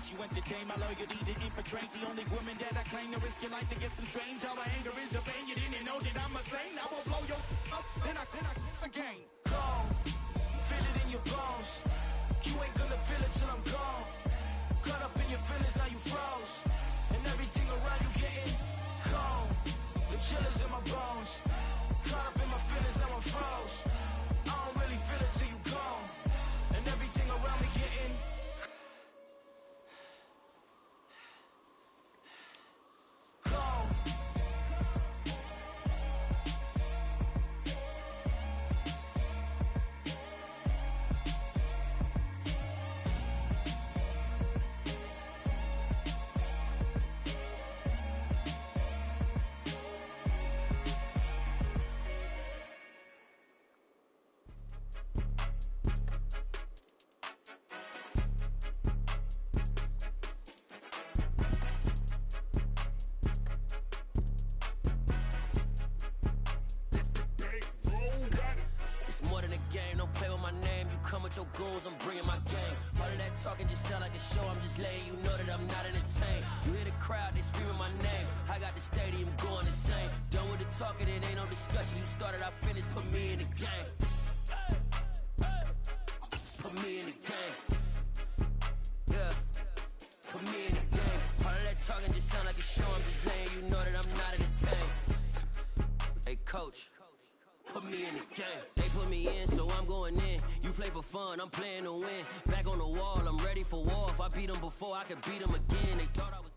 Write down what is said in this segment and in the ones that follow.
change. You entertain my loyalty to infiltrate. The only woman that I claim to risk your life to get some strange. All my anger is a vein. You didn't know that I'm a saint. I will blow your up, then I again. Gone, feel it in your bones. You ain't gonna feel it till I'm gone. Caught up in your feelings, now you froze. And everything around you getting cold. The chillers in my bones. Caught up in my feelings, now I'm froze. I don't really feel it till you gone. And everything around me getting gone. Come with your goons, I'm bringing my game. All of that talking just sound like a show. I'm just letting you know that I'm not entertained. You hear the crowd, they screaming my name. I got the stadium going insane. Done with the talking, it ain't no discussion. You started, I finished, put me in the game. Put me in the game. Yeah, put me in the game. All of that talking just sound like a show. I'm just letting you know that I'm not entertained. Hey, coach. Put me in the game. They put me in, so I'm going in. You play for fun, I'm playing to win. Back on the wall, I'm ready for war. If I beat them before, I could beat them again. They thought I was...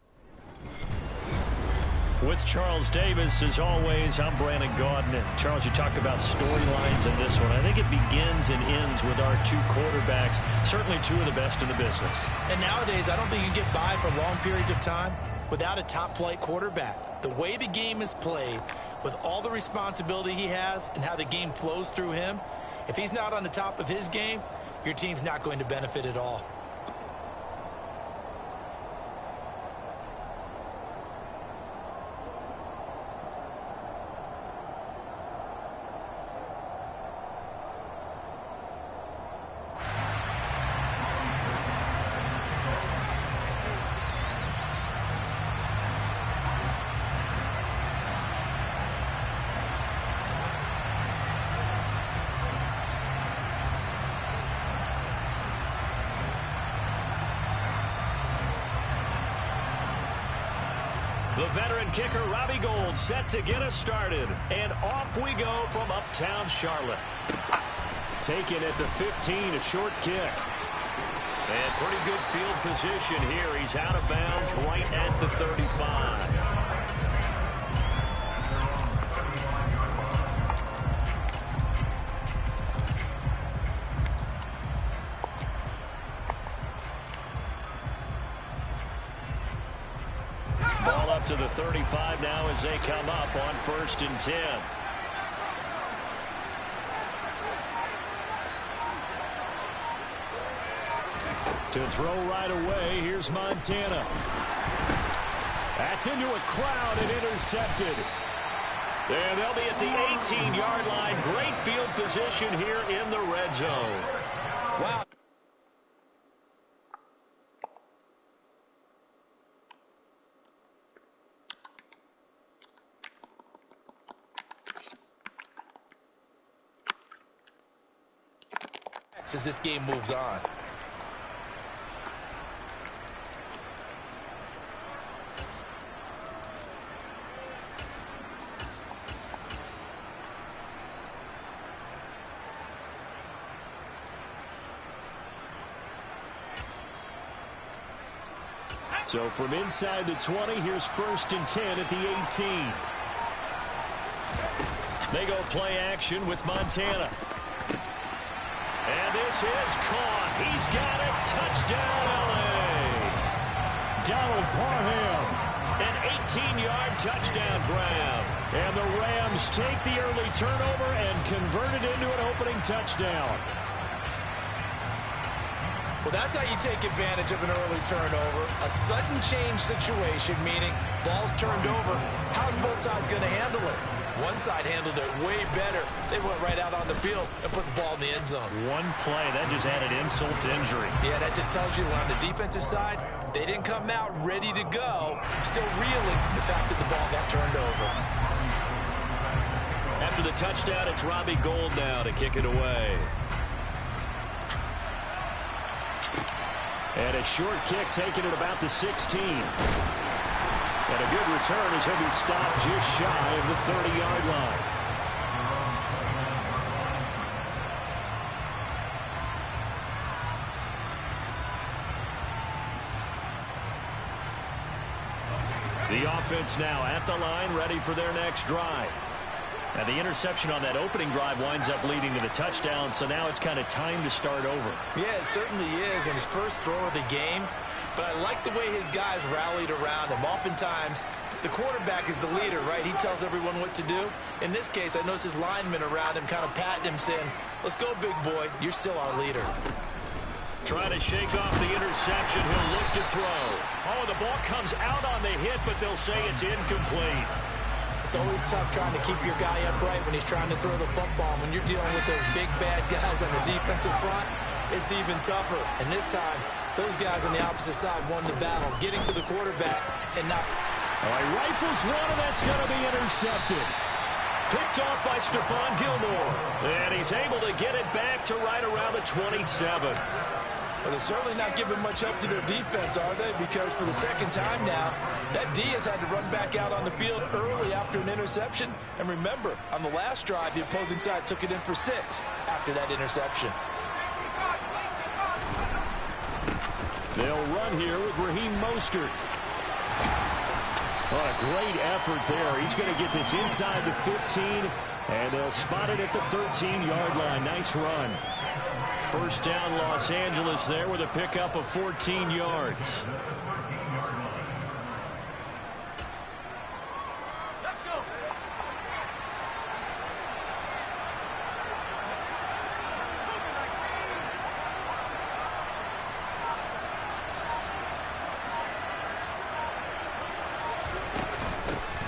With Charles Davis, as always, I'm Brandon Gaudin. Charles, you talked about storylines in this one. I think it begins and ends with our two quarterbacks, certainly two of the best in the business. And nowadays, I don't think you can get by for long periods of time without a top-flight quarterback. The way the game is played, with all the responsibility he has and how the game flows through him, if he's not on the top of his game, your team's not going to benefit at all. The veteran kicker, Robbie Gould, set to get us started. And off we go from uptown Charlotte. Taken at the 15, a short kick. And pretty good field position here. He's out of bounds right at the 35. Ball up to the 35 now as they come up on 1st and 10. To throw right away, here's Montana. That's into a crowd and intercepted. And they'll be at the 18-yard line. Great field position here in the red zone. Wow. As this game moves on. So from inside the 20, here's 1st and 10 at the 18. They go play action with Montana. And this is caught. He's got it. Touchdown, L.A. Donald Parham. An 18-yard touchdown grab. And the Rams take the early turnover and convert it into an opening touchdown. Well, that's how you take advantage of an early turnover. A sudden change situation, meaning ball's turned over. How's both sides going to handle it? One side handled it way better. They went right out on the field and put the ball in the end zone. One play, that just added insult to injury. Yeah, that just tells you on the defensive side, they didn't come out ready to go, still reeling from the fact that the ball got turned over. After the touchdown, it's Robbie Gould now to kick it away. And a short kick taken at about the 16. And a good return as he'll be stopped just shy of the 30-yard line. The offense now at the line, ready for their next drive. Now, the interception on that opening drive winds up leading to the touchdown, so now it's kind of time to start over. Yeah, it certainly is, and his first throw of the game. But I like the way his guys rallied around him. Oftentimes, the quarterback is the leader, right? He tells everyone what to do. In this case, I noticed his linemen around him kind of patting him, saying, let's go, big boy. You're still our leader. Trying to shake off the interception. He'll look to throw. Oh, the ball comes out on the hit, but they'll say it's incomplete. It's always tough trying to keep your guy upright when he's trying to throw the football. When you're dealing with those big, bad guys on the defensive front, it's even tougher. And this time, those guys on the opposite side won the battle, getting to the quarterback and not... All right, rifles one, and that's going to be intercepted. Picked off by Stephon Gilmore. And he's able to get it back to right around the 27. Well, they're certainly not giving much up to their defense, are they? Because for the second time now, that D has had to run back out on the field early after an interception. And remember, on the last drive, the opposing side took it in for 6 after that interception. They'll run here with Raheem Mostert. What a great effort there. He's going to get this inside the 15, and they'll spot it at the 13-yard line. Nice run. First down, Los Angeles there with a pickup of 14 yards.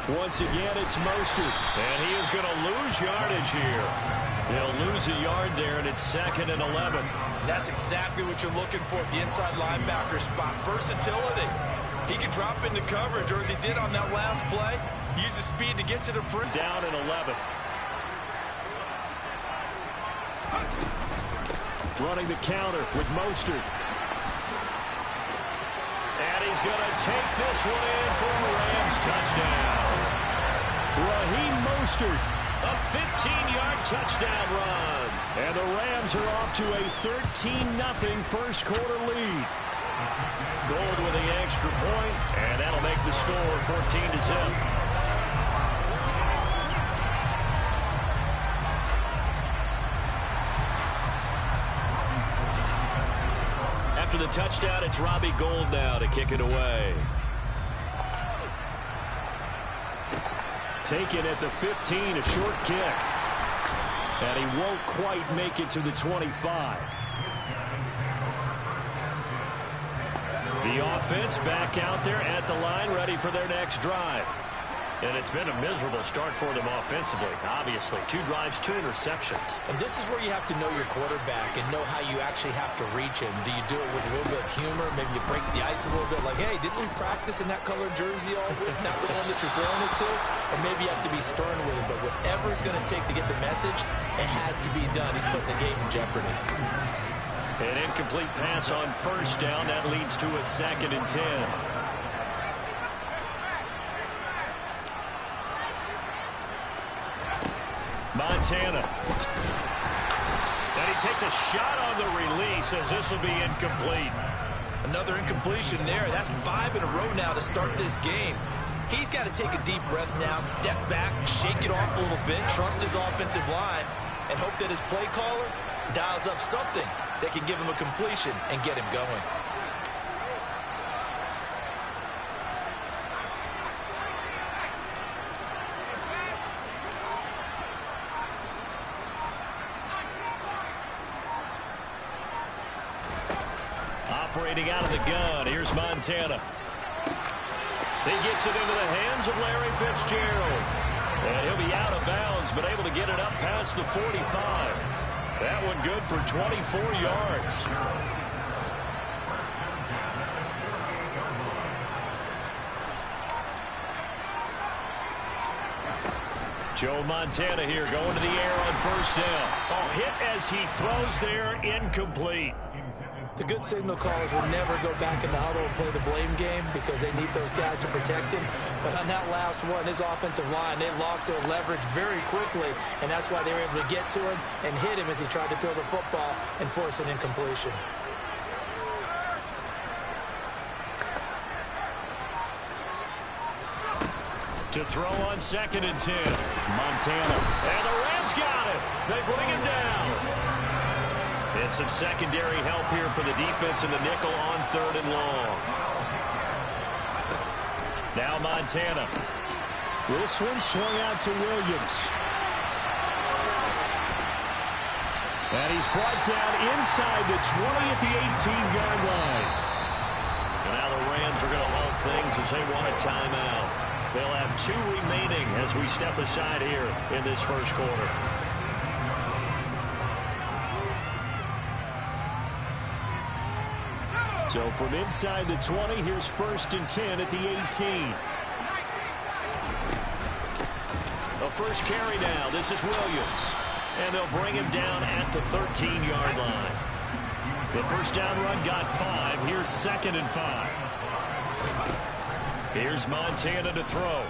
Once again, it's Mostert, and he is going to lose yardage here. They'll lose a yard there, and it's 2nd and 11. That's exactly what you're looking for at the inside linebacker spot. Versatility. He can drop into coverage, or as he did on that last play, use his speed to get to the print. Down at 11. Running the counter with Mostert. And he's going to take this one in for a Rams touchdown. Raheem Mostert, a 15-yard touchdown run. And the Rams are off to a 13-0 first quarter lead. Gould with the extra point, and that'll make the score 14-0. After the touchdown, it's Robbie Gould now to kick it away. Taken at the 15, a short kick. And he won't quite make it to the 25. The offense back out there at the line, ready for their next drive. And it's been a miserable start for them offensively, obviously. 2 drives, 2 interceptions. And this is where you have to know your quarterback and know how you actually have to reach him. Do you do it with a little bit of humor? Maybe you break the ice a little bit, like, hey, didn't we practice in that colored jersey all week? Not the one that you're throwing it to? Or maybe you have to be stern with him. But whatever it's going to take to get the message, it has to be done. He's putting the game in jeopardy. An incomplete pass on first down. That leads to a 2nd and 10. Montana. And he takes a shot on the release as this will be incomplete. Another incompletion there. That's 5 in a row now to start this game. He's got to take a deep breath now, step back, shake it off a little bit, trust his offensive line, and hope that his play caller dials up something that can give him a completion and get him going. Operating out of the gun, here's Montana. He gets it into the hands of Larry Fitzgerald. And he'll be out of bounds, but able to get it up past the 45. That one good for 24 yards. Joe Montana here going to the air on first down. Oh, hit as he throws there, incomplete. The good signal callers will never go back in the huddle and play the blame game because they need those guys to protect him. But on that last one, his offensive line, they lost their leverage very quickly, and that's why they were able to get to him and hit him as he tried to throw the football and force an incompletion. To throw on 2nd and 10. Montana. And the Rams got it. They bring him down. And some secondary help here for the defense in the nickel on 3rd and long. Now Montana. This one swung out to Williams. And he's brought down inside the 20 at the 18-yard line. And now the Rams are going to halt things as they want a timeout. They'll have 2 remaining as we step aside here in this first quarter. So from inside the 20, here's 1st and 10 at the 18. The first carry now. This is Williams. And they'll bring him down at the 13-yard line. The first down run got 5. Here's 2nd and 5. Here's Montana to throw.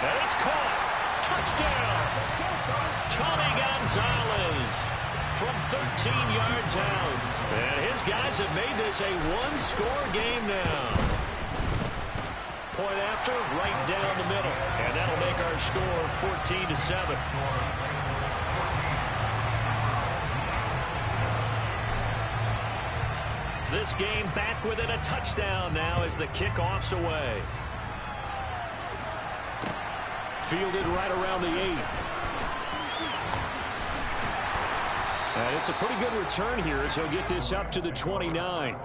And it's caught. Touchdown. Tony Gonzalez from 13 yards out. And his guys have made this a one-score game now. Point after, right down the middle. And that'll make our score 14-7. This game back within a touchdown now as the kickoff's away. Fielded right around the 8. And it's a pretty good return here as he'll get this up to the 29.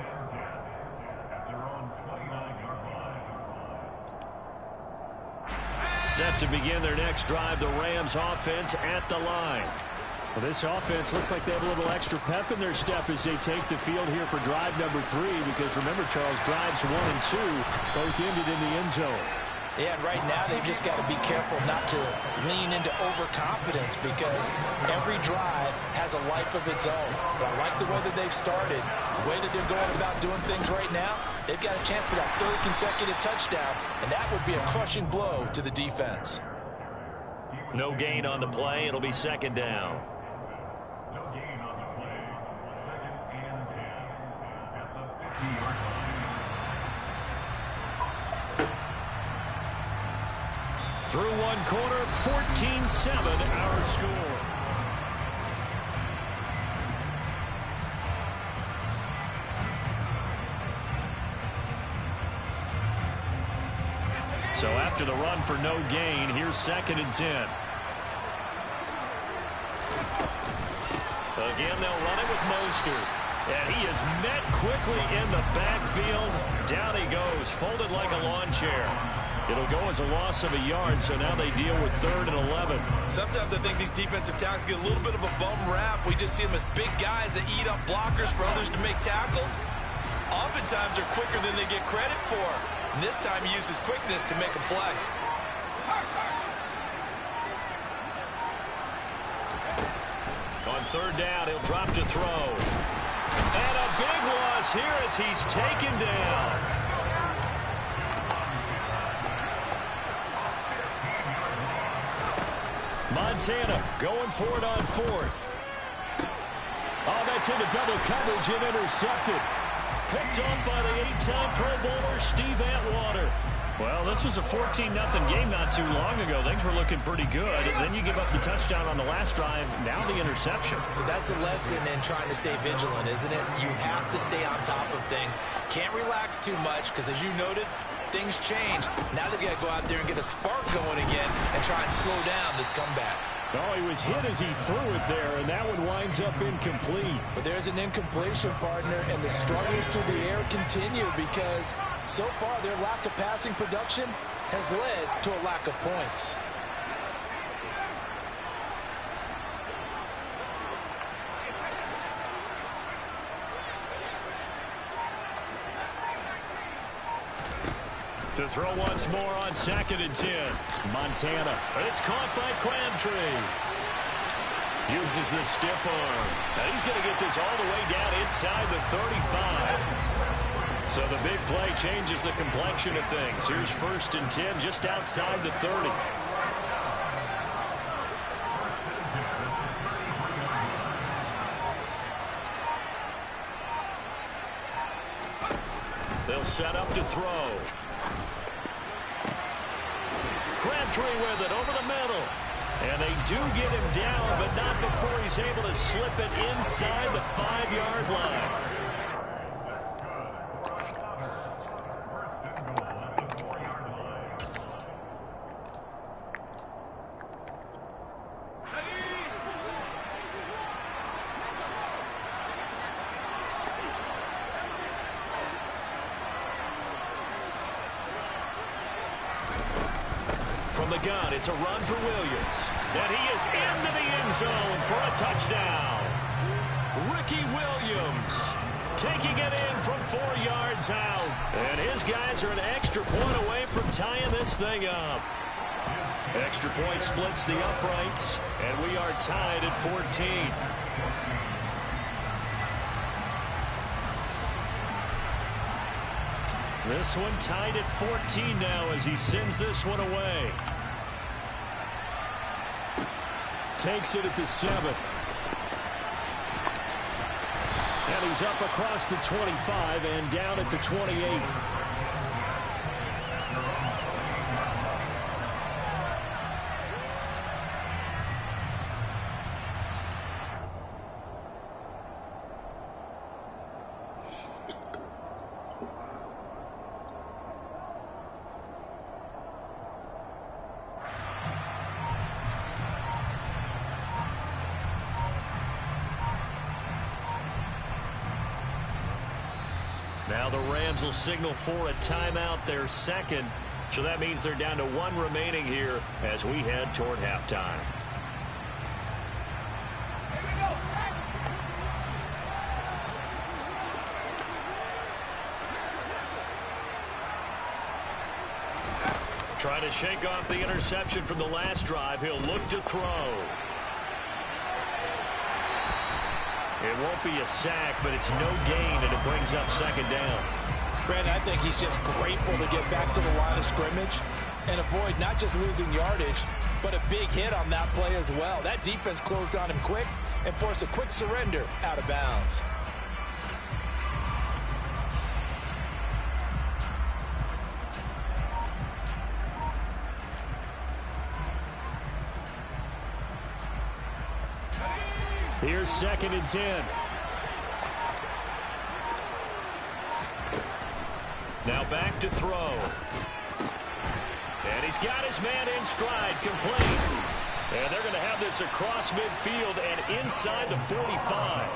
Set to begin their next drive, the Rams offense at the line. Well, this offense looks like they have a little extra pep in their step as they take the field here for drive number 3, because remember, Charles, drives 1 and 2 both ended in the end zone. Yeah, and right now they've just got to be careful not to lean into overconfidence because every drive has a life of its own. But I like the way that they've started, the way that they're going about doing things right now. They've got a chance for that 3rd consecutive touchdown, and that would be a crushing blow to the defense. No gain on the play. It'll be 2nd down. Through one quarter, 14-7 our score. So after the run for no gain, here's 2nd and 10. Again, they'll run it with Mostert. And he is met quickly in the backfield. Down he goes, folded like a lawn chair. It'll go as a loss of a yard, so now they deal with 3rd and 11. Sometimes I think these defensive tackles get a little bit of a bum rap. We just see them as big guys that eat up blockers for others to make tackles. Oftentimes they're quicker than they get credit for. And this time he uses quickness to make a play. On 3rd down, he'll drop to throw. And a big loss here as he's taken down. Montana going for it on 4th. Oh, that's into double coverage and intercepted. Picked off by the 8-time Pro Bowler Steve Atwater. Well, this was a 14-0 game not too long ago. Things were looking pretty good. Then you give up the touchdown on the last drive. Now the interception. So that's a lesson in trying to stay vigilant, isn't it? You have to stay on top of things. Can't relax too much because, as you noted, things change. Now they've got to go out there and get a spark going again and try and slow down this comeback. Oh, he was hit as he threw it there, and that one winds up incomplete. But there's an incompletion, partner, and the struggles through the air continue because so far their lack of passing production has led to a lack of points. To throw once more on 2nd and 10. Montana. It's caught by Crabtree. Uses the stiff arm. And he's going to get this all the way down inside the 35. So the big play changes the complexion of things. Here's 1st and 10 just outside the 30. They'll set up to throw. Crabtree with it over the middle. And they do get him down, but not before he's able to slip it inside the 5-yard line. From the gun, it's a run for Williams. And he is into the end zone for a touchdown. Ricky Williams taking it in from 4 yards out. And his guys are an extra point away from tying this thing up. Extra point splits the uprights, and we are tied at 14. This one tied at 14 now as he sends this one away. Takes it at the 7. And he's up across the 25 and down at the 28. Now the Rams will signal for a timeout, their second. So that means they're down to 1 remaining here as we head toward halftime. Trying to shake off the interception from the last drive. He'll look to throw. It won't be a sack, but it's no gain, and it brings up 2nd down. Brandon, I think he's just grateful to get back to the line of scrimmage and avoid not just losing yardage, but a big hit on that play as well. That defense closed on him quick and forced a quick surrender out of bounds. Here's 2nd and 10. Now back to throw. And he's got his man in stride, complete. And they're going to have this across midfield and inside the 45.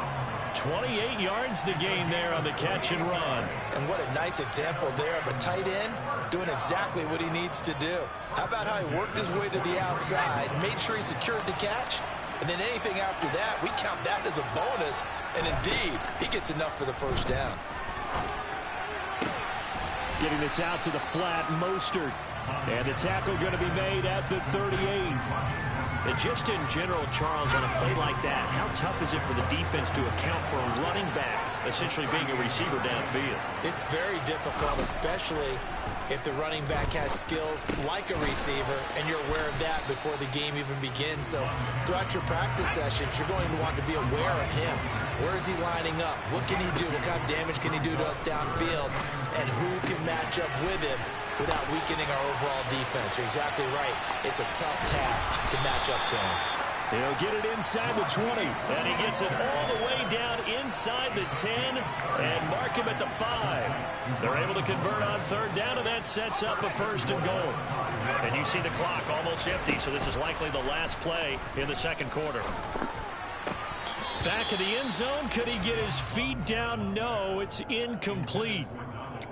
28 yards the gain there on the catch and run. And what a nice example there of a tight end doing exactly what he needs to do. How about how he worked his way to the outside, made sure he secured the catch, and then anything after that, we count that as a bonus. And indeed, he gets enough for the 1st down. Getting this out to the flat, Mostert. And the tackle going to be made at the 38. And just in general, Charles, on a play like that, how tough is it for the defense to account for a running back essentially being a receiver downfield? It's very difficult, especially if the running back has skills like a receiver, and you're aware of that before the game even begins. So throughout your practice sessions, you're going to want to be aware of him. Where is he lining up? What can he do? What kind of damage can he do to us downfield? And who can match up with him without weakening our overall defense? You're exactly right. It's a tough task to match up to him. He'll get it inside the 20, and he gets it all the way down inside the 10 and mark him at the 5. They're able to convert on 3rd down, and that sets up a 1st and goal. And you see the clock almost empty, so this is likely the last play in the 2nd quarter. Back of the end zone, could he get his feet down? No, it's incomplete.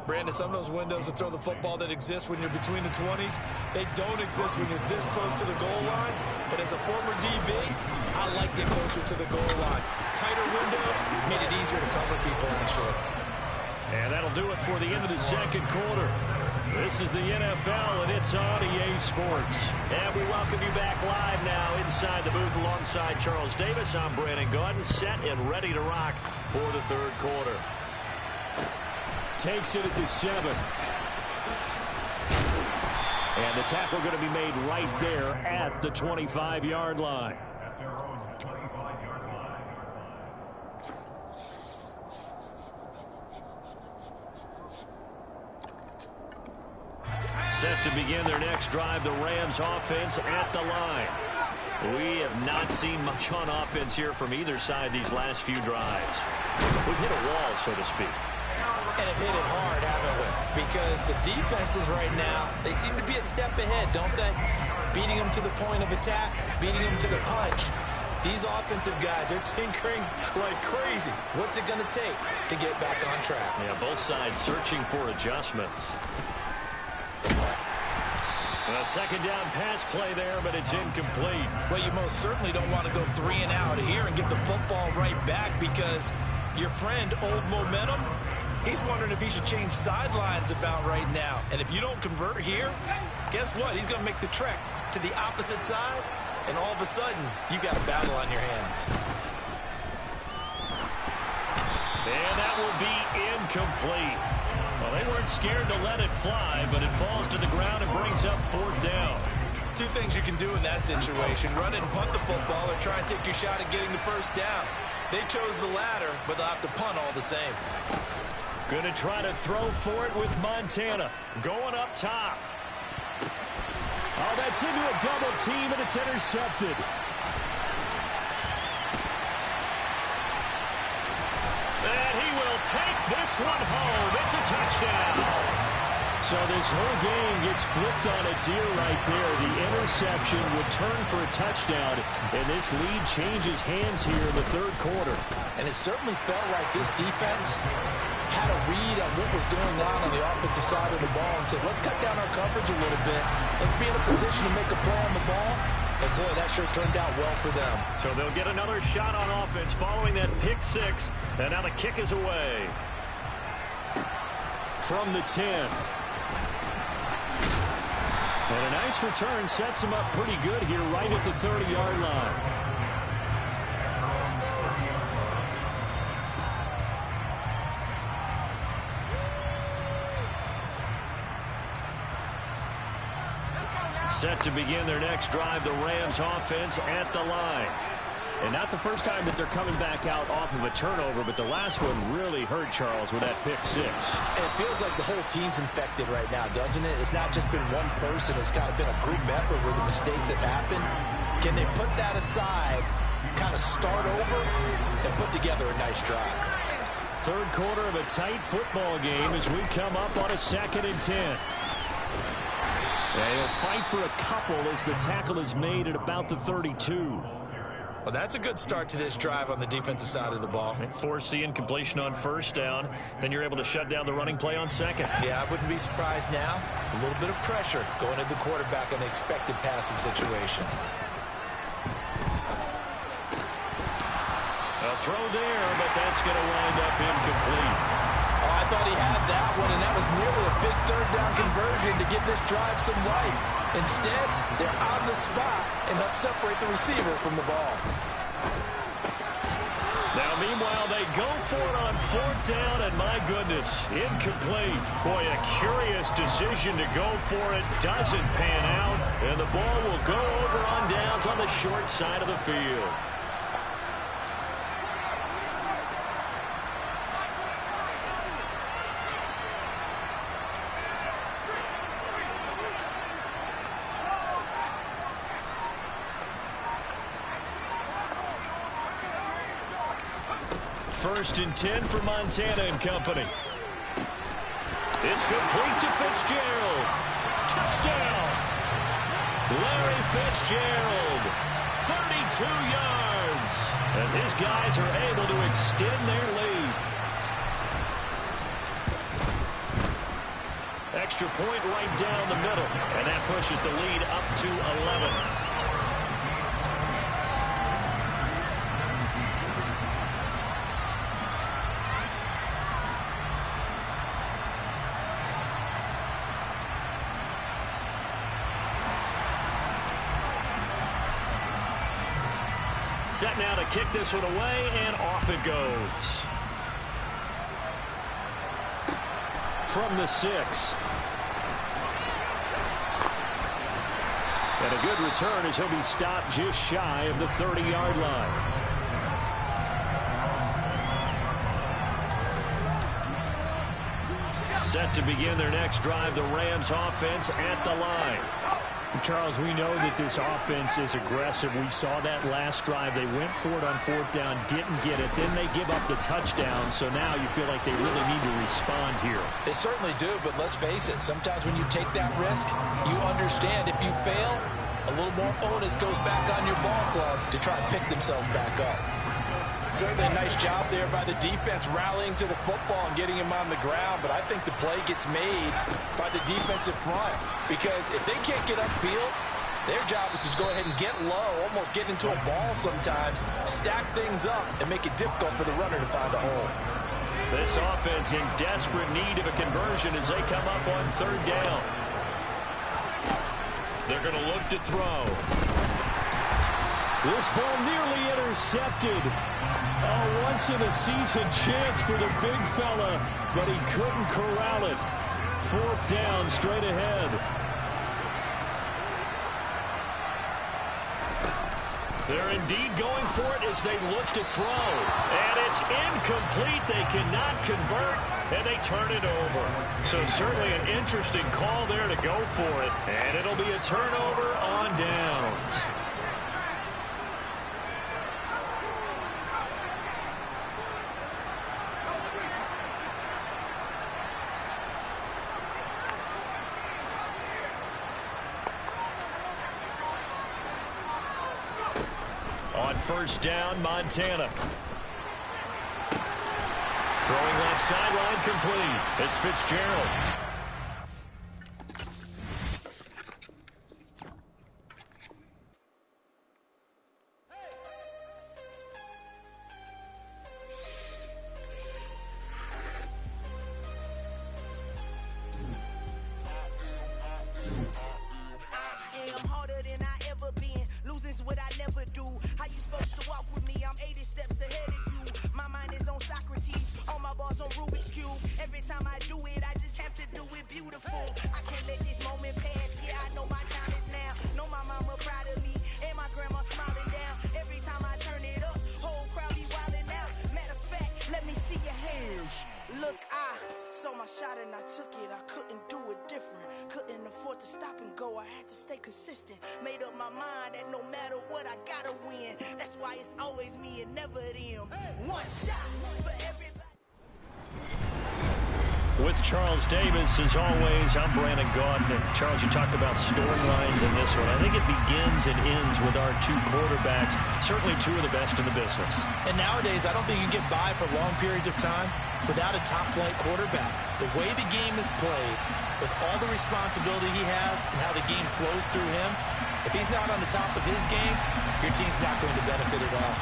Brandon, some of those windows to throw the football that exist when you're between the 20s, they don't exist when you're this close to the goal line. But as a former DB, I liked it closer to the goal line. Tighter windows made it easier to cover people, actually. And that'll do it for the end of the second quarter. This is the NFL, and it's on EA Sports. And we welcome you back live now inside the booth alongside Charles Davis. I'm Brandon Gaudin, set and ready to rock for the third quarter. Takes it at the 7. And the tackle going to be made right there at the 25-yard line. Set to begin their next drive, the Rams offense at the line. We have not seen much on offense here from either side these last few drives. We've hit a wall, so to speak. And have hit it hard, haven't we? Because the defenses right now, they seem to be a step ahead, don't they? Beating them to the point of attack, beating them to the punch. These offensive guys are tinkering like crazy. What's it going to take to get back on track? Yeah, both sides searching for adjustments. A second down pass play there, but it's incomplete. Well, you most certainly don't want to go 3 and out here and get the football right back because your friend, Old Momentum, he's wondering if he should change sidelines about right now. And if you don't convert here, guess what? He's going to make the trek to the opposite side, and all of a sudden, you got a battle on your hands. And that will be incomplete. Well, they weren't scared to let it fly, but it falls to the ground and brings up 4th down. Two things you can do in that situation: run it and punt the football, or try and take your shot at getting the first down. They chose the latter, but they'll have to punt all the same. Going to try to throw for it with Montana. Going up top. Oh, that's into a double team, and it's intercepted. And he will take this one home. It's a touchdown. So this whole game gets flipped on its ear right there. The interception would turn for a touchdown, and this lead changes hands here in the third quarter. And it certainly felt like this defense had a read on what was going on the offensive side of the ball and said, let's cut down our coverage a little bit. Let's be in a position to make a play on the ball. And, boy, that sure turned out well for them. So they'll get another shot on offense following that pick 6. And now the kick is away. From the 10. And a nice return sets him up pretty good here right at the 30-yard line. Set to begin their next drive, the Rams offense at the line. And not the first time that they're coming back out off of a turnover, but the last one really hurt Charles with that pick 6. And it feels like the whole team's infected right now, doesn't it? It's not just been one person. It's kind of been a group effort where the mistakes have happened. Can they put that aside, kind of start over, and put together a nice drive? Third quarter of a tight football game as we come up on a 2nd and 10. And he'll fight for a couple as the tackle is made at about the 32. Well, that's a good start to this drive on the defensive side of the ball. And force the incompletion on first down. Then you're able to shut down the running play on second. Yeah, I wouldn't be surprised now. A little bit of pressure going at the quarterback on the expected passing situation. A throw there, but that's going to wind up incomplete. Oh, I thought he had that one, and that was nearly a big third down conversion to give this drive some life. Instead, they're on the spot and help separate the receiver from the ball. Now, meanwhile, they go for it on 4th down, and my goodness, incomplete. Boy, a curious decision to go for it. Doesn't pan out, and the ball will go over on downs on the short side of the field. First and 10 for Montana and company. It's complete to Fitzgerald. Touchdown! Larry Fitzgerald, 32 yards, as his guys are able to extend their lead. extra point right down the middle, and that pushes the lead up to 11. Set now to kick this one away, and off it goes. From the 6. And a good return as he'll be stopped just shy of the 30-yard line. Set to begin their next drive, the Rams offense at the line. Charles, we know that this offense is aggressive. We saw that last drive. They went for it on 4th down, didn't get it. Then they give up the touchdown. So now you feel like they really need to respond here. They certainly do, but let's face it. Sometimes when you take that risk, you understand if you fail, a little more onus goes back on your ball club to try and pick themselves back up. Certainly a nice job there by the defense rallying to the football and getting him on the ground, but I think the play gets made by the defensive front because if they can't get upfield, their job is to go ahead and get low, almost get into a ball sometimes, stack things up, and make it difficult for the runner to find a hole. This offense in desperate need of a conversion as they come up on 3rd down. They're going to look to throw. This ball nearly intercepted. A once-in-a-season chance for the big fella, but he couldn't corral it. 4th down, straight ahead. They're indeed going for it as they look to throw. And it's incomplete. They cannot convert, and they turn it over. So certainly an interesting call there to go for it. And it'll be a turnover on downs. On 1st down, Montana. Throwing left sideline complete. It's Fitzgerald. Consistent, made up my mind that no matter what I gotta win. That's why it's always me and never them. One shot for everybody. With Charles Davis, as always, I'm Brandon Gaudin. Charles, you talked about storylines in this one. I think it begins and ends with our 2 quarterbacks, certainly 2 of the best in the business. And nowadays, I don't think you can get by for long periods of time without a top-flight quarterback. The way the game is played, with all the responsibility he has and how the game flows through him, if he's not on the top of his game, your team's not going to benefit at all.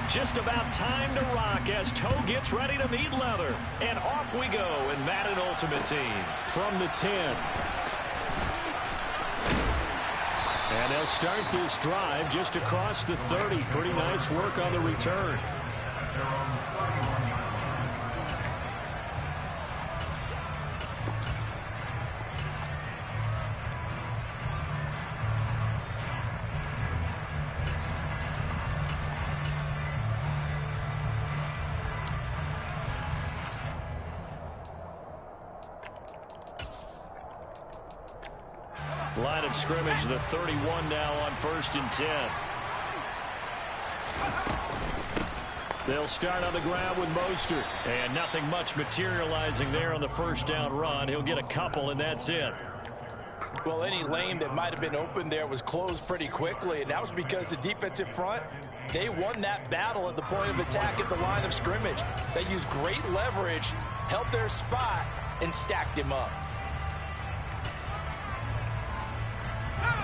Just about time to rock as Toe gets ready to meet leather. And off we go in Madden Ultimate Team from the 10. And they'll start this drive just across the 30. Pretty nice work on the return. Line of scrimmage, the 31 now on 1st and 10. They'll start on the ground with Mostert. And nothing much materializing there on the 1st down run. He'll get a couple, and that's it. Well, any lane that might have been open there was closed pretty quickly, and that was because the defensive front, they won that battle at the point of attack at the line of scrimmage. They used great leverage, held their spot, and stacked him up.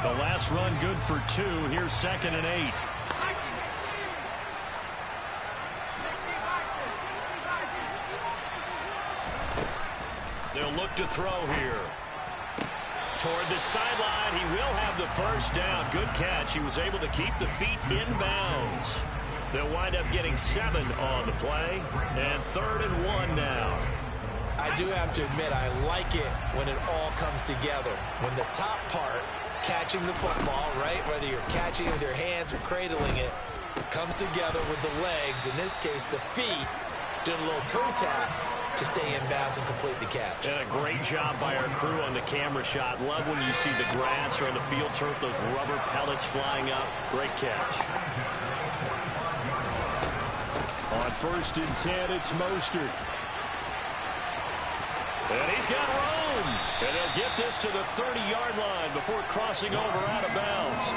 The last run good for 2. Here's 2nd and 8. They'll look to throw here. Toward the sideline, he will have the first down. Good catch. He was able to keep the feet in bounds. They'll wind up getting 7 on the play. And 3rd and 1 now. I do have to admit, I like it when it all comes together. When the top part, catching the football, right, whether you're catching it with your hands or cradling it, comes together with the legs, in this case the feet, doing a little toe tap to stay in bounds and complete the catch. And a great job by our crew on the camera shot. Love when you see the grass or on the field turf, those rubber pellets flying up. Great catch. On 1st and 10, it's Mostert. And he's got room. And he'll get this to the 30-yard line before crossing over out of bounds.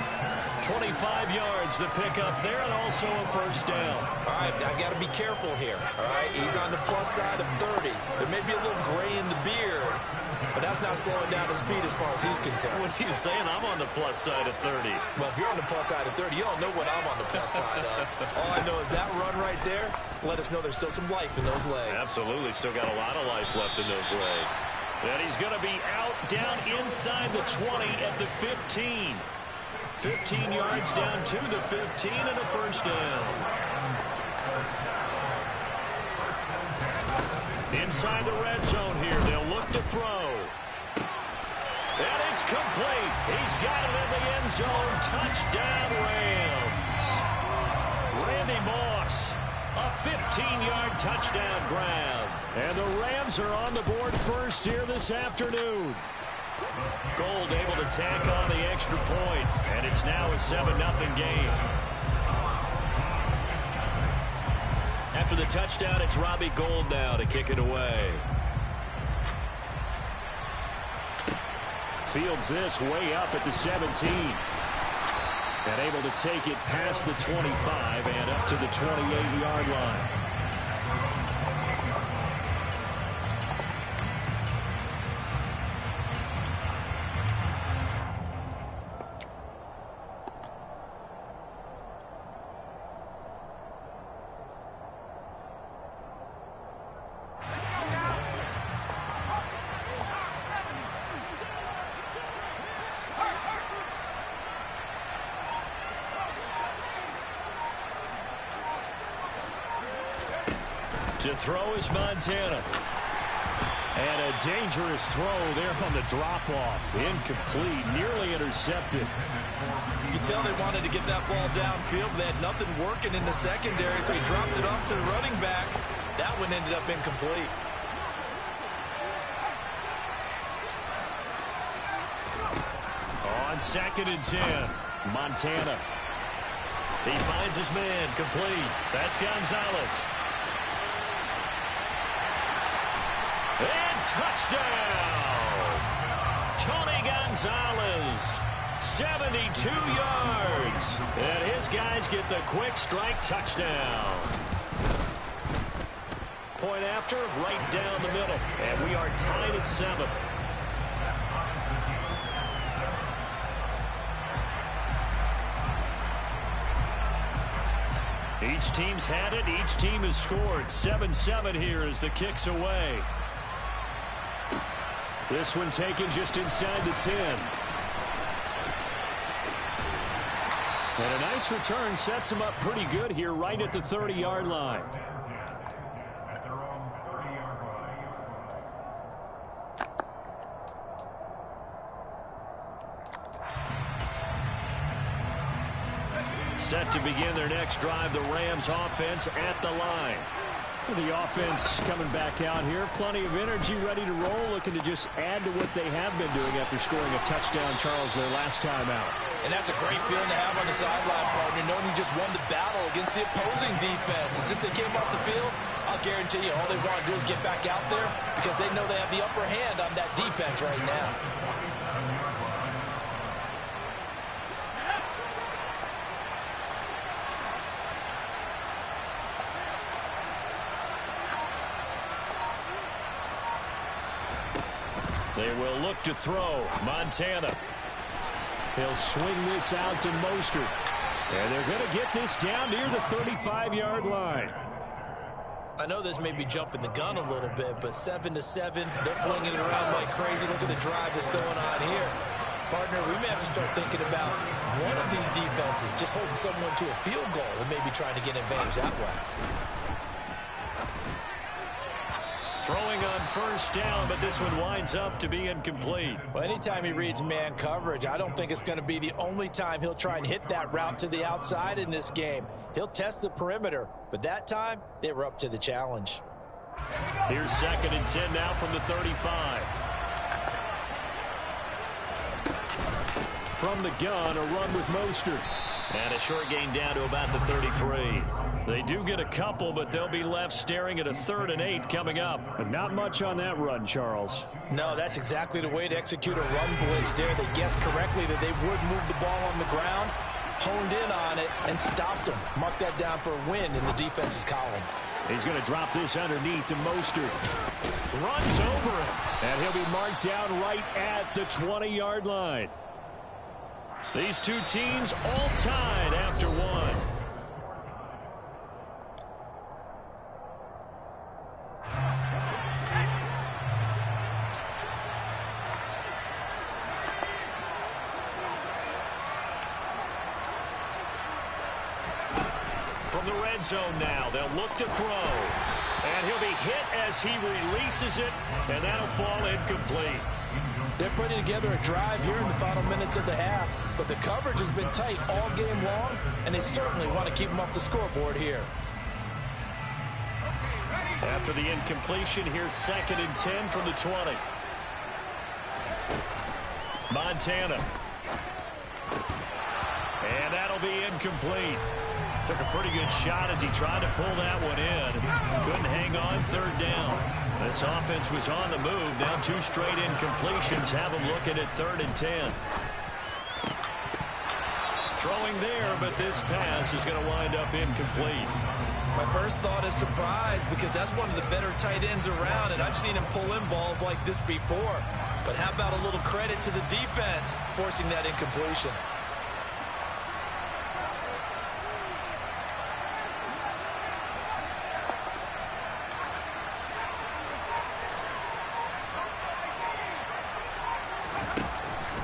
25 yards to pick up there, and also a first down. All right, I've got to be careful here. All right, he's on the plus side of 30. There may be a little gray in the beard, but that's not slowing down his speed as far as he's concerned. What are you saying? I'm on the plus side of 30. Well, if you're on the plus side of 30, you don't know what I'm on the plus side of. All I know is that run right there let us know there's still some life in those legs. Absolutely, still got a lot of life left in those legs. And he's going to be out down inside the 20 at the 15. 15 yards down to the 15 and a first down. Inside the red zone here, they'll look to throw. And it's complete. He's got it in the end zone. Touchdown, Rams. Randy Moss, a 15-yard touchdown grab. And the Rams are on the board first here this afternoon. Gold able to tack on the extra point, and it's now a 7-0 game. After the touchdown, it's Robbie Gould now to kick it away. Fields this way up at the 17. And able to take it past the 25 and up to the 28-yard line. To throw is Montana. And a dangerous throw there on the drop-off. Incomplete, nearly intercepted. You could tell they wanted to get that ball downfield, but they had nothing working in the secondary, so he dropped it off to the running back. That one ended up incomplete. On 2nd and 10, Montana. He finds his man, complete. That's Gonzalez. And touchdown! Tony Gonzalez, 72 yards. And his guys get the quick strike touchdown. Point after, right down the middle. And we are tied at 7. Each team's had it. Each team has scored. 7-7 here as the kick's away. This one taken just inside the 10. And a nice return sets him up pretty good here right at the 30-yard line. Set to begin their next drive, the Rams offense at the line. The offense coming back out here. Plenty of energy, ready to roll, looking to just add to what they have been doing after scoring a touchdown, Charles, their last time out. And that's a great feeling to have on the sideline, partner, knowing you just won the battle against the opposing defense. And since they came off the field, I'll guarantee you all they want to do is get back out there because they know they have the upper hand on that defense right now. They will look to throw. Montana. He'll swing this out to Mostert. And they're going to get this down near the 35-yard line. I know this may be jumping the gun a little bit, but 7-7, they're flinging it around like crazy. Look at the drive that's going on here. Partner, we may have to start thinking about one of these defenses just holding someone to a field goal and maybe trying to get an advantage that way. Throwing on first down, but this one winds up to be incomplete. Well, anytime he reads man coverage, I don't think it's going to be the only time he'll try and hit that route to the outside in this game. He'll test the perimeter, but that time, they were up to the challenge. Here's 2nd and 10 now from the 35. From the gun, a run with Mostert. And a short gain down to about the 33. They do get a couple, but they'll be left staring at a 3rd and 8 coming up. But not much on that run, Charles. No, that's exactly the way to execute a run blitz there. They guessed correctly that they would move the ball on the ground, honed in on it, and stopped them. Mark that down for a win in the defense's column. He's going to drop this underneath to Mostert. Runs over him, and he'll be marked down right at the 20-yard line. These two teams all tied after one. From the red zone now, they'll look to throw. And he'll be hit as he releases it, and that'll fall incomplete. They're putting together a drive here in the final minutes of the half, but the coverage has been tight all game long, and they certainly want to keep them off the scoreboard here. After the incompletion, here's 2nd and 10 from the 20. Montana. And that'll be incomplete. Took a pretty good shot as he tried to pull that one in. Couldn't hang on 3rd down. This offense was on the move. Now 2 straight incompletions have them looking at 3rd and 10. Throwing there, but this pass is going to wind up incomplete. My first thought is surprise because that's one of the better tight ends around, and I've seen him pull in balls like this before. But how about a little credit to the defense forcing that incompletion?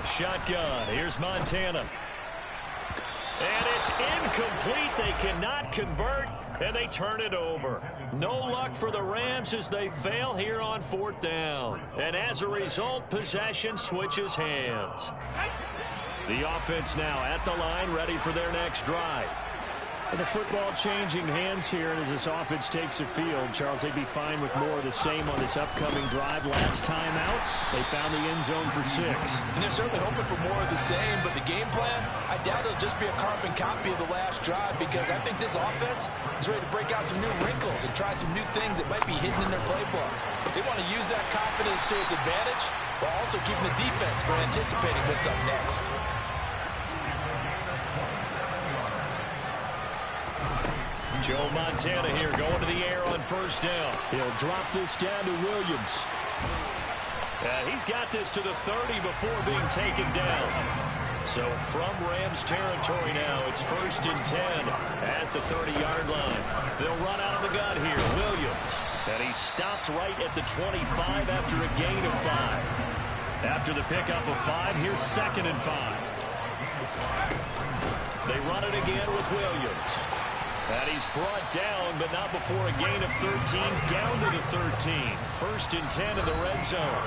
Shotgun. Here's Montana. And it's incomplete. They cannot convert, and they turn it over. No luck for the Rams as they fail here on 4th down. And as a result, possession switches hands. The offense now at the line, ready for their next drive. And the football changing hands here, and as this offense takes the field, Charles, they'd be fine with more of the same on this upcoming drive. Last time out, they found the end zone for 6. And they're certainly hoping for more of the same, but the game plan, I doubt it'll just be a carbon copy of the last drive because I think this offense is ready to break out some new wrinkles and try some new things that might be hidden in their playbook. They want to use that confidence to its advantage while also keeping the defense from anticipating what's up next. Joe Montana here going to the air on 1st down. He'll drop this down to Williams. He's got this to the 30 before being taken down. So from Rams territory now, it's 1st and 10 at the 30-yard line. They'll run out of the gun here. Williams. And he stopped right at the 25 after a gain of 5. After the pickup of 5, here's 2nd and 5. They run it again with Williams. And he's brought down, but not before a gain of 13, down to the 13. 1st and 10 in the red zone.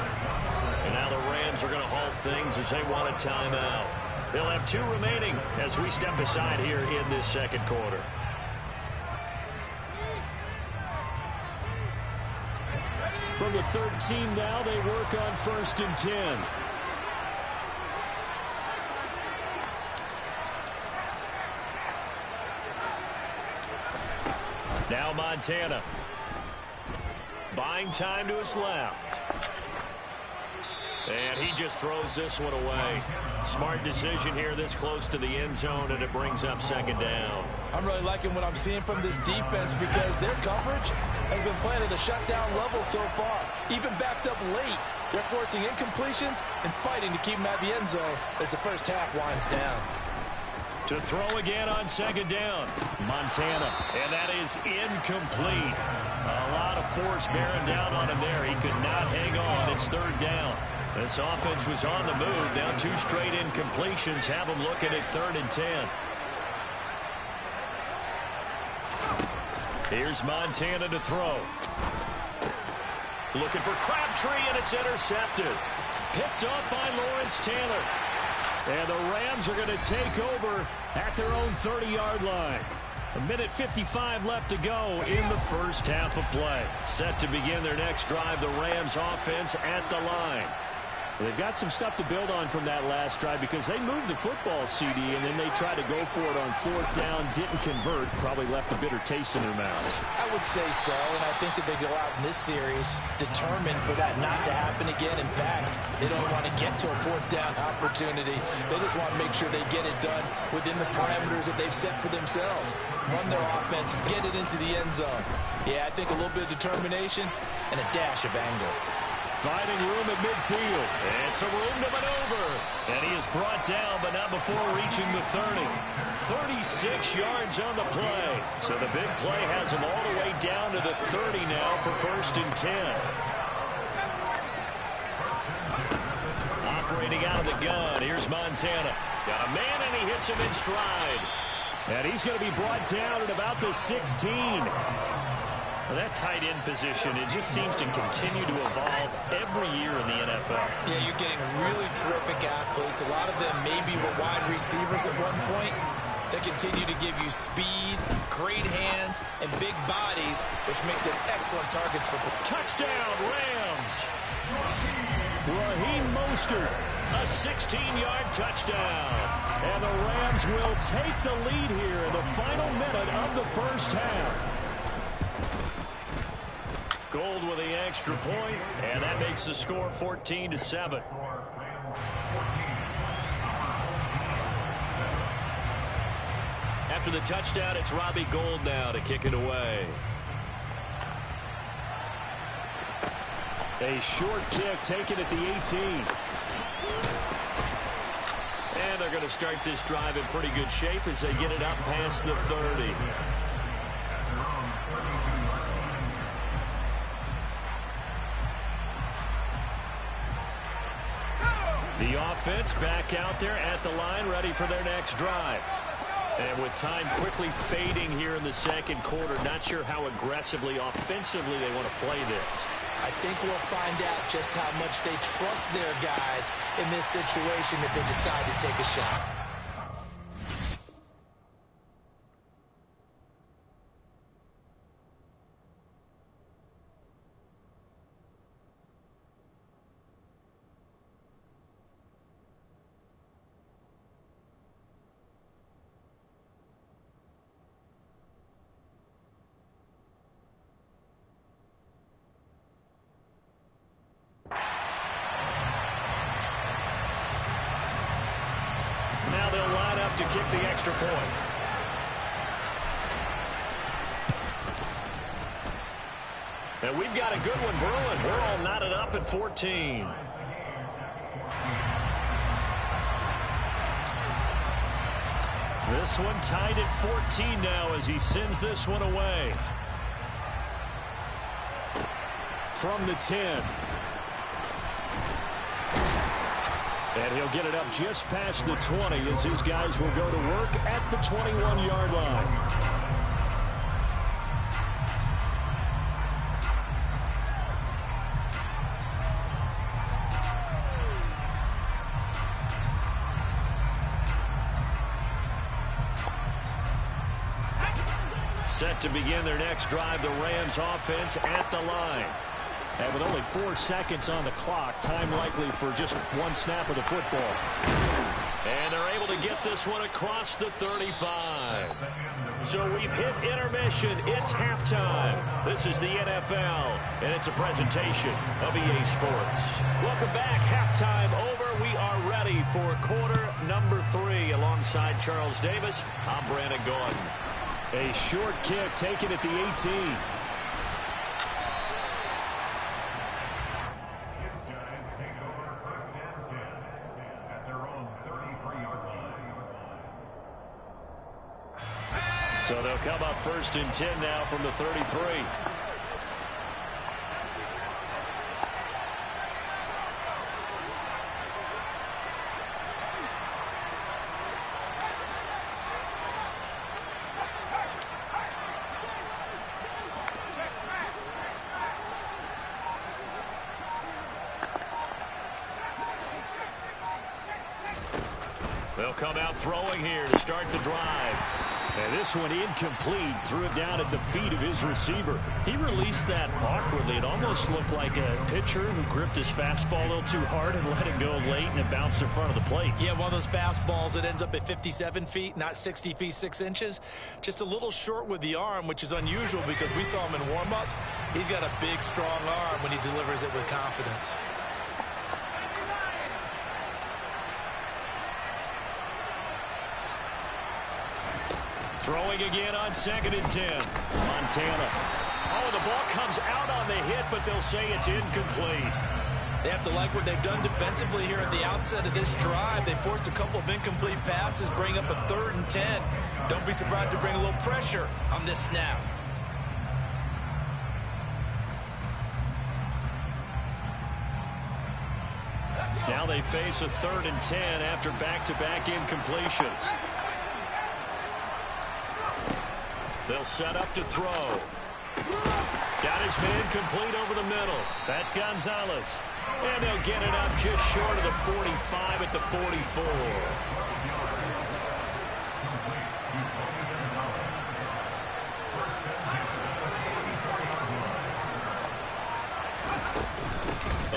And now the Rams are going to halt things as they want a timeout. They'll have 2 remaining as we step aside here in this 2nd quarter. From the 13 now, they work on 1st and 10. Now Montana. Buying time to his left. And he just throws this one away. Smart decision here this close to the end zone, and it brings up 2nd down. I'm really liking what I'm seeing from this defense because their coverage has been playing at a shutdown level so far. Even backed up late, they're forcing incompletions and fighting to keep them at the end zone as the first half winds down. To throw again on second down, Montana, and that is incomplete. A lot of force bearing down on him there. He could not hang on. It's third down. This offense was on the move. Now 2 straight incompletions have them looking at 3rd and 10. Here's Montana to throw. Looking for Crabtree, and it's intercepted. Picked up by Lawrence Taylor. And the Rams are going to take over at their own 30-yard line. 1:55 left to go in the first half of play. Set to begin their next drive, the Rams offense at the line. They've got some stuff to build on from that last drive because they moved the football, CD, and then they tried to go for it on 4th down, didn't convert, probably left a bitter taste in their mouths. I would say so, and I think that they go out in this series determined for that not to happen again. In fact, they don't want to get to a 4th down opportunity. They just want to make sure they get it done within the parameters that they've set for themselves. Run their offense, get it into the end zone. Yeah, I think a little bit of determination and a dash of anger. Finding room at midfield. And some room to maneuver. And he is brought down, but not before reaching the 30. 36 yards on the play. So the big play has him all the way down to the 30 now for 1st and 10. Operating out of the gun. Here's Montana. Got a man, and he hits him in stride. And he's going to be brought down at about the 16. Well, that tight end position, it just seems to continue to evolve every year in the NFL. Yeah, you're getting really terrific athletes. A lot of them maybe were wide receivers at one point. They continue to give you speed, great hands, and big bodies, which make them excellent targets for touchdown, Rams. Raheem Mostert, a 16-yard touchdown. And the Rams will take the lead here in the final minute of the first half. Gold with the extra point, and that makes the score 14-7. After the touchdown, it's Robbie Gould now to kick it away. A short kick taken at the 18. And they're going to start this drive in pretty good shape as they get it up past the 30. The offense back out there at the line, ready for their next drive. And with time quickly fading here in the second quarter, not sure how aggressively, offensively they want to play this. I think we'll find out just how much they trust their guys in this situation if they decide to take a shot. Now they'll line up to kick the extra point. And we've got a good one brewing. We're all knotted up at 14. This one tied at 14 now as he sends this one away. From the 10. And he'll get it up just past the 20 as his guys will go to work at the 21-yard line. Set to begin their next drive, the Rams offense at the line. And with only 4 seconds on the clock, time likely for just one snap of the football. And they're able to get this one across the 35. So we've hit intermission. It's halftime. This is the NFL, and it's a presentation of EA Sports. Welcome back. Halftime over. We are ready for quarter number 3 alongside Charles Davis. I'm Brandon Gordon. A short kick taken at the 18. So they'll come up 1st and 10 now from the 33. They'll come out throwing here to start the drive. And this one incomplete. Threw it down at the feet of his receiver. He released that awkwardly. It almost looked like a pitcher who gripped his fastball a little too hard and let it go late, and it bounced in front of the plate. Yeah, one of those fastballs that ends up at 57 feet, not 60 feet, 6 inches. Just a little short with the arm, which is unusual because we saw him in warm-ups. He's got a big, strong arm when he delivers it with confidence. Throwing again on 2nd and 10. Montana. Oh, the ball comes out on the hit, but they'll say it's incomplete. They have to like what they've done defensively here at the outset of this drive. They forced a couple of incomplete passes, bring up a 3rd and 10. Don't be surprised to bring a little pressure on this snap. Now they face a 3rd and 10 after back-to-back incompletions. They'll set up to throw. Got his man complete over the middle. That's Gonzalez. And they'll get it up just short of the 45 at the 44.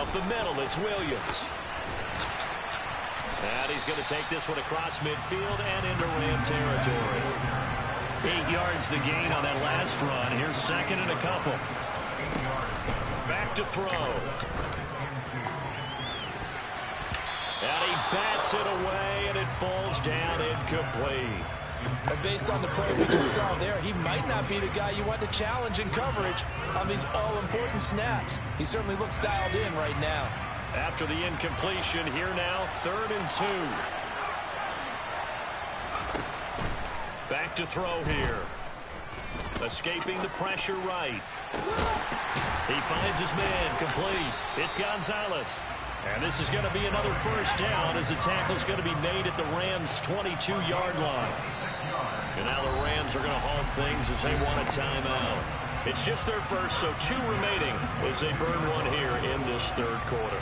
Up the middle, it's Williams. And he's going to take this one across midfield and into Ram territory. 8 yards the gain on that last run. Here's 2nd and a couple. Back to throw. And he bats it away, and it falls down incomplete. And based on the play we just saw there, he might not be the guy you want to challenge in coverage on these all-important snaps. He certainly looks dialed in right now. After the incompletion, here now, 3rd and 2. Back to throw here. Escaping the pressure right. He finds his man complete. It's Gonzalez. And this is going to be another 1st down as the tackle's going to be made at the Rams' 22-yard line. And now the Rams are going to halt things as they want a timeout. It's just their first, so 2 remaining as they burn one here in this 3rd quarter.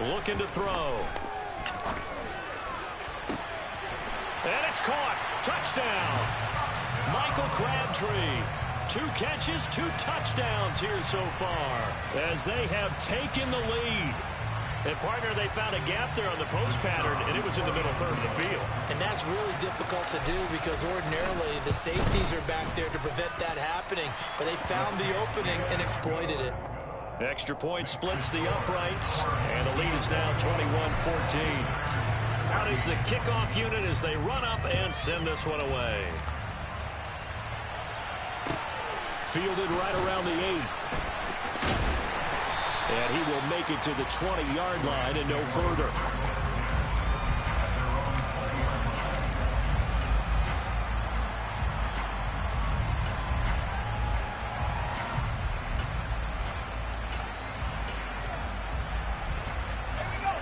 Looking to throw. And it's caught. Touchdown. Michael Crabtree. 2 catches, 2 touchdowns here so far as they have taken the lead. And, partner, they found a gap there on the post pattern, and it was in the middle 3rd of the field. And that's really difficult to do because ordinarily the safeties are back there to prevent that happening. But they found the opening and exploited it. Extra point splits the uprights, and the lead is now 21-14. Out is the kickoff unit as they run up and send this one away. Fielded right around the 8. And he will make it to the 20-yard line and no further.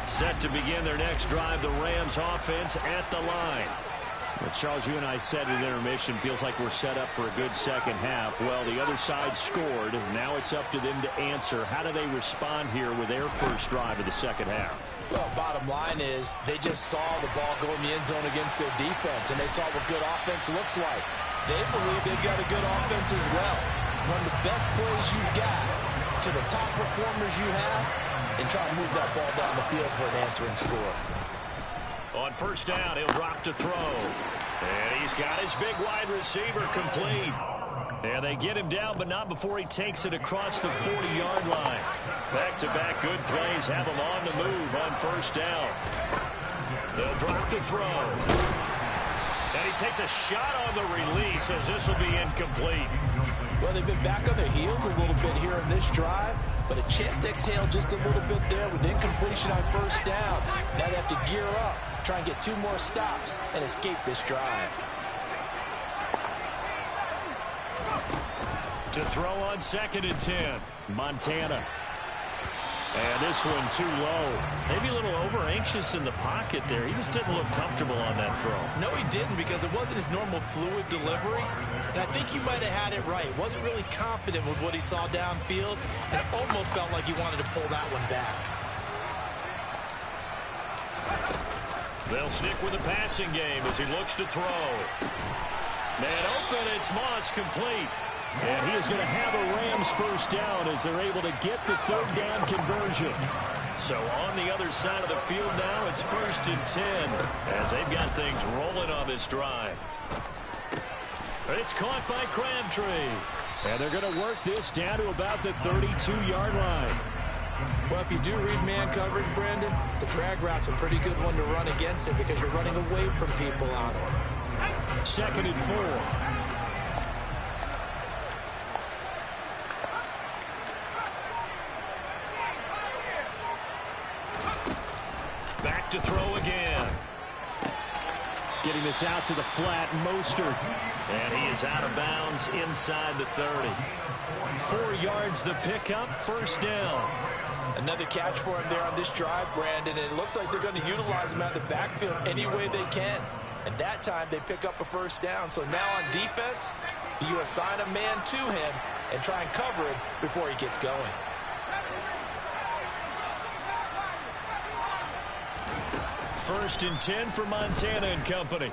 Set to begin their next drive, the Rams offense at the line. Well, Charles, you and I said at intermission, feels like we're set up for a good second half. Well, the other side scored. Now it's up to them to answer. How do they respond here with their first drive of the second half? Well, bottom line is they just saw the ball go in the end zone against their defense, and they saw what good offense looks like. They believe they've got a good offense as well. One of the best plays you've got to the top performers you have, and try to move that ball down the field for an answering score. On 1st down, he'll drop to throw. And he's got his big wide receiver complete. And they get him down, but not before he takes it across the 40-yard line. Back-to-back good plays have him on the move on 1st down. They'll drop to throw. And he takes a shot on the release as this will be incomplete. Well, they've been back on their heels a little bit here in this drive, but a chance to exhale just a little bit there with incompletion on first down. Now they have to gear up, try and get 2 more stops, and escape this drive. To throw on 2nd and 10, Montana. And this one too low. Maybe a little over-anxious in the pocket there. He just didn't look comfortable on that throw. No, he didn't, because it wasn't his normal fluid delivery. And I think he might have had it right. Wasn't really confident with what he saw downfield, and it almost felt like he wanted to pull that one back. They'll stick with the passing game as he looks to throw. Man open, it's Moss, complete. And he is going to have a Rams first down as they're able to get the 3rd down conversion. So on the other side of the field now, it's 1st and 10 as they've got things rolling on this drive. It's caught by Crabtree. And they're going to work this down to about the 32-yard line. Well, if you do read man coverage, Brandon, the drag route's a pretty good one to run against it because you're running away from people on it. 2nd and 4. Back to throw again. Getting this out to the flat, Mostert. And he is out of bounds inside the 30. 4 yards the pickup, first down. Another catch for him there on this drive, Brandon, and it looks like they're going to utilize him out of the backfield any way they can. And that time they pick up a first down. So now on defense, do you assign a man to him and try and cover him before he gets going? First and 10 for Montana and company.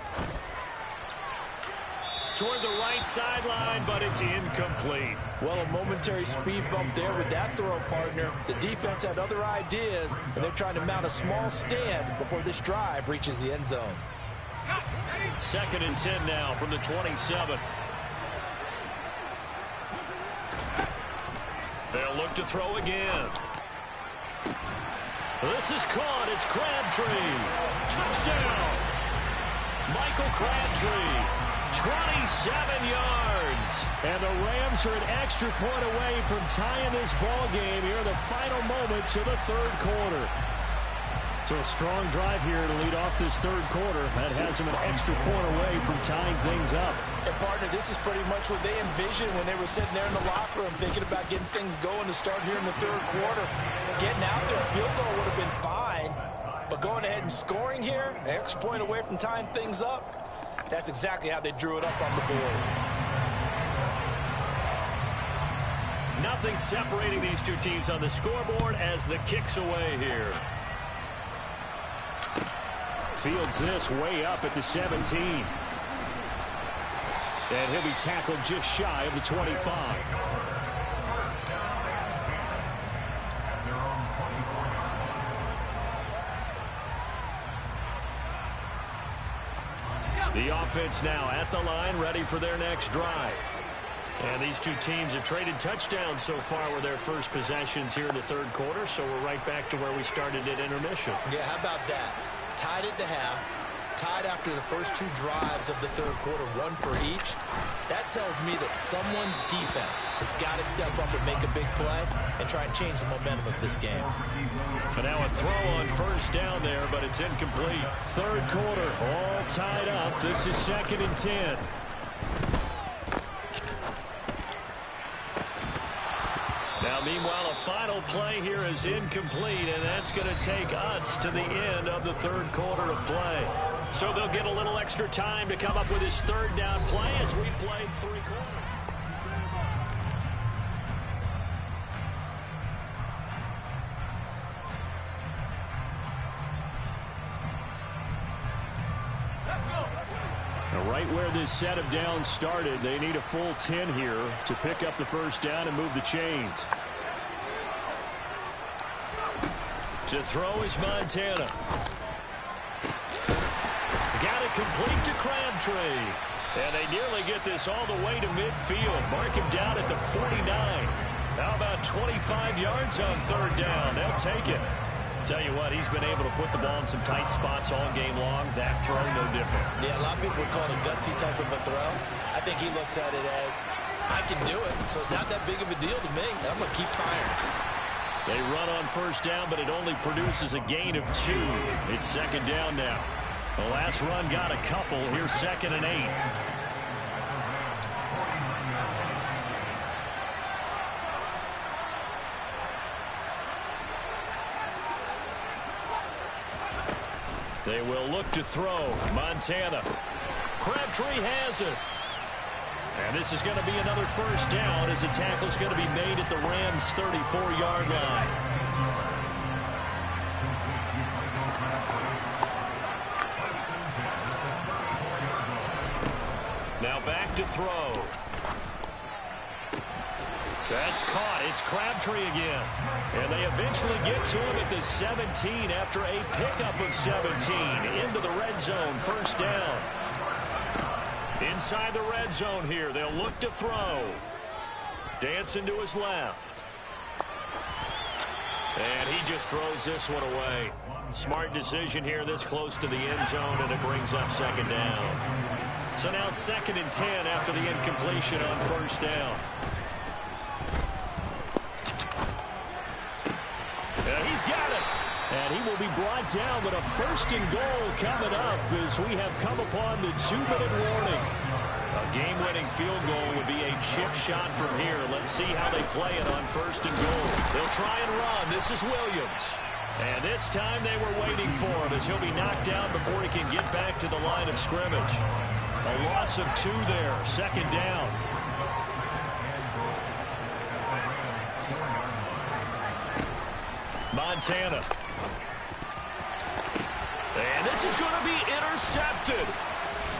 Toward the right sideline, but it's incomplete. Well, a momentary speed bump there with that throw, partner. The defense had other ideas, and they're trying to mount a small stand before this drive reaches the end zone. 2nd and 10 now from the 27. They'll look to throw again. This is caught. It's Crabtree. Touchdown. Michael Crabtree. 27 yards. And the Rams are an extra point away from tying this ball game here in the final moments of the 3rd quarter. So a strong drive here to lead off this 3rd quarter. That has them an extra point away from tying things up. And, partner, this is pretty much what they envisioned when they were sitting there in the locker room thinking about getting things going to start here in the 3rd quarter. Getting out there, a field goal would have been fine. But going ahead and scoring here, an extra point away from tying things up, that's exactly how they drew it up on the board. Nothing separating these two teams on the scoreboard as the kick's away here. Fields this way up at the 17. And he'll be tackled just shy of the 25. The offense now at the line, ready for their next drive. And these two teams have traded touchdowns so far with their first possessions here in the 3rd quarter, so we're right back to where we started at intermission. Yeah, how about that? Tied at the half, tied after the first 2 drives of the 3rd quarter, 1 for each. That tells me that someone's defense has got to step up and make a big play and try and change the momentum of this game. But now a throw on first down there, but it's incomplete. 3rd quarter, all tied up. This is 2nd and 10. Now, meanwhile, a final play here is incomplete, and that's going to take us to the end of the 3rd quarter of play. So they'll get a little extra time to come up with his 3rd down play as we played 3 quarters. Now, right where this set of downs started, they need a full 10 here to pick up the first down and move the chains. To throw is Montana. Got it complete to Crabtree. And they nearly get this all the way to midfield. Mark him down at the 49. How about 25 yards on 3rd down? They'll take it. Tell you what, he's been able to put the ball in some tight spots all game long. That throw, no different. Yeah, a lot of people would call it a gutsy type of a throw. I think he looks at it as, I can do it, so it's not that big of a deal to me, and I'm going to keep firing. They run on first down, but it only produces a gain of 2. It's second down now. The last run got a couple. Here's 2nd and 8. They will look to throw. Montana. Crabtree has it. And this is going to be another first down as the tackle is going to be made at the Rams' 34-yard line. Now back to throw. That's caught. It's Crabtree again. And they eventually get to him at the 17 after a pickup of 17. Into the red zone. First down. Inside the red zone here. They'll look to throw. Dancing to his left. And he just throws this one away. Smart decision here this close to the end zone, and it brings up second down. So now 2nd and 10 after the incompletion on first down. He's got it. And he will be brought down, but a 1st and goal coming up as we have come upon the 2-minute warning. A game-winning field goal would be a chip shot from here. Let's see how they play it on 1st and goal. They'll try and run. This is Williams. And this time they were waiting for him as he'll be knocked down before he can get back to the line of scrimmage. A loss of 2 there. 2nd down. Montana. And this is going to be intercepted.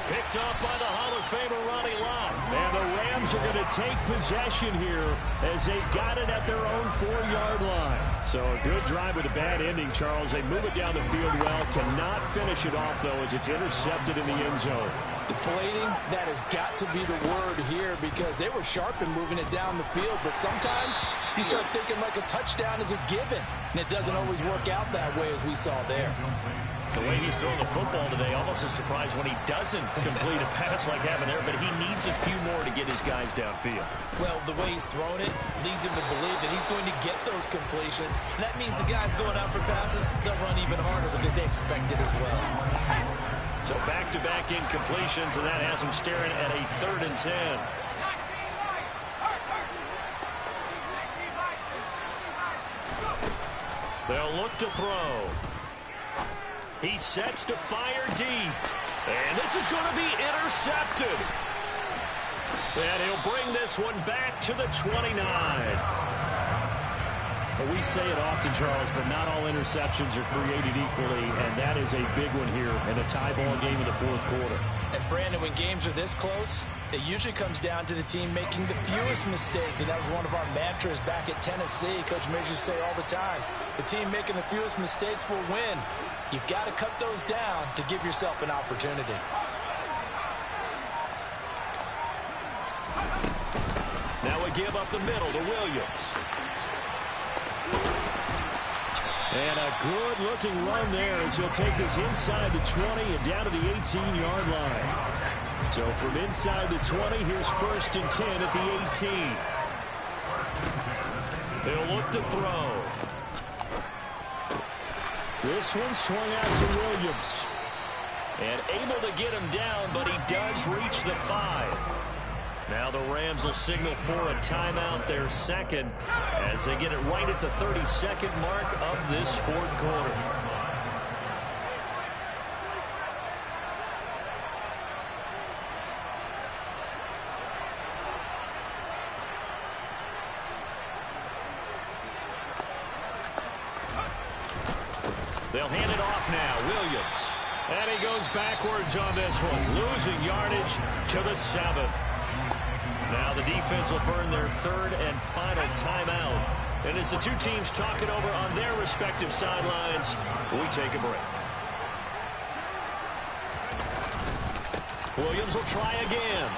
Picked up by the Hall of Famer Ronnie Lott. And the Rams are going to take possession here as they've got it at their own 4-yard line. So a good drive with a bad ending, Charles. They move it down the field well. Cannot finish it off, though, as it's intercepted in the end zone. Deflating, that has got to be the word here because they were sharp in moving it down the field, but sometimes you start thinking like a touchdown is a given, and it doesn't always work out that way as we saw there. The way he's throwing the football today, almost a surprise when he doesn't complete a pass like having there, but he needs a few more to get his guys downfield. Well, the way he's throwing it leads him to believe that he's going to get those completions, and that means the guys going out for passes, they'll run even harder because they expect it as well. So back-to-back incompletions, and that has him staring at a 3rd and 10. They'll look to throw. He sets to fire deep. And this is going to be intercepted. And he'll bring this one back to the 29. Well, we say it often, Charles, but not all interceptions are created equally, and that is a big one here in a tie ball game in the 4th quarter. And, Brandon, when games are this close, it usually comes down to the team making the fewest mistakes, and that was one of our mantras back at Tennessee. Coach Major used to say all the time, the team making the fewest mistakes will win. You've got to cut those down to give yourself an opportunity. Now we give up the middle to Williams. And a good-looking run there as he'll take this inside the 20 and down to the 18-yard line. So from inside the 20, here's 1st and 10 at the 18. They'll look to throw. This one swung out to Williams. And able to get him down, but he does reach the 5. Now the Rams will signal for a timeout, their 2nd, as they get it right at the 32nd mark of this 4th quarter. They'll hand it off now. Williams. And he goes backwards on this one, losing yardage to the 7. Now the defense will burn their 3rd and final timeout. And as the two teams talk it over on their respective sidelines, we take a break. Williams will try again.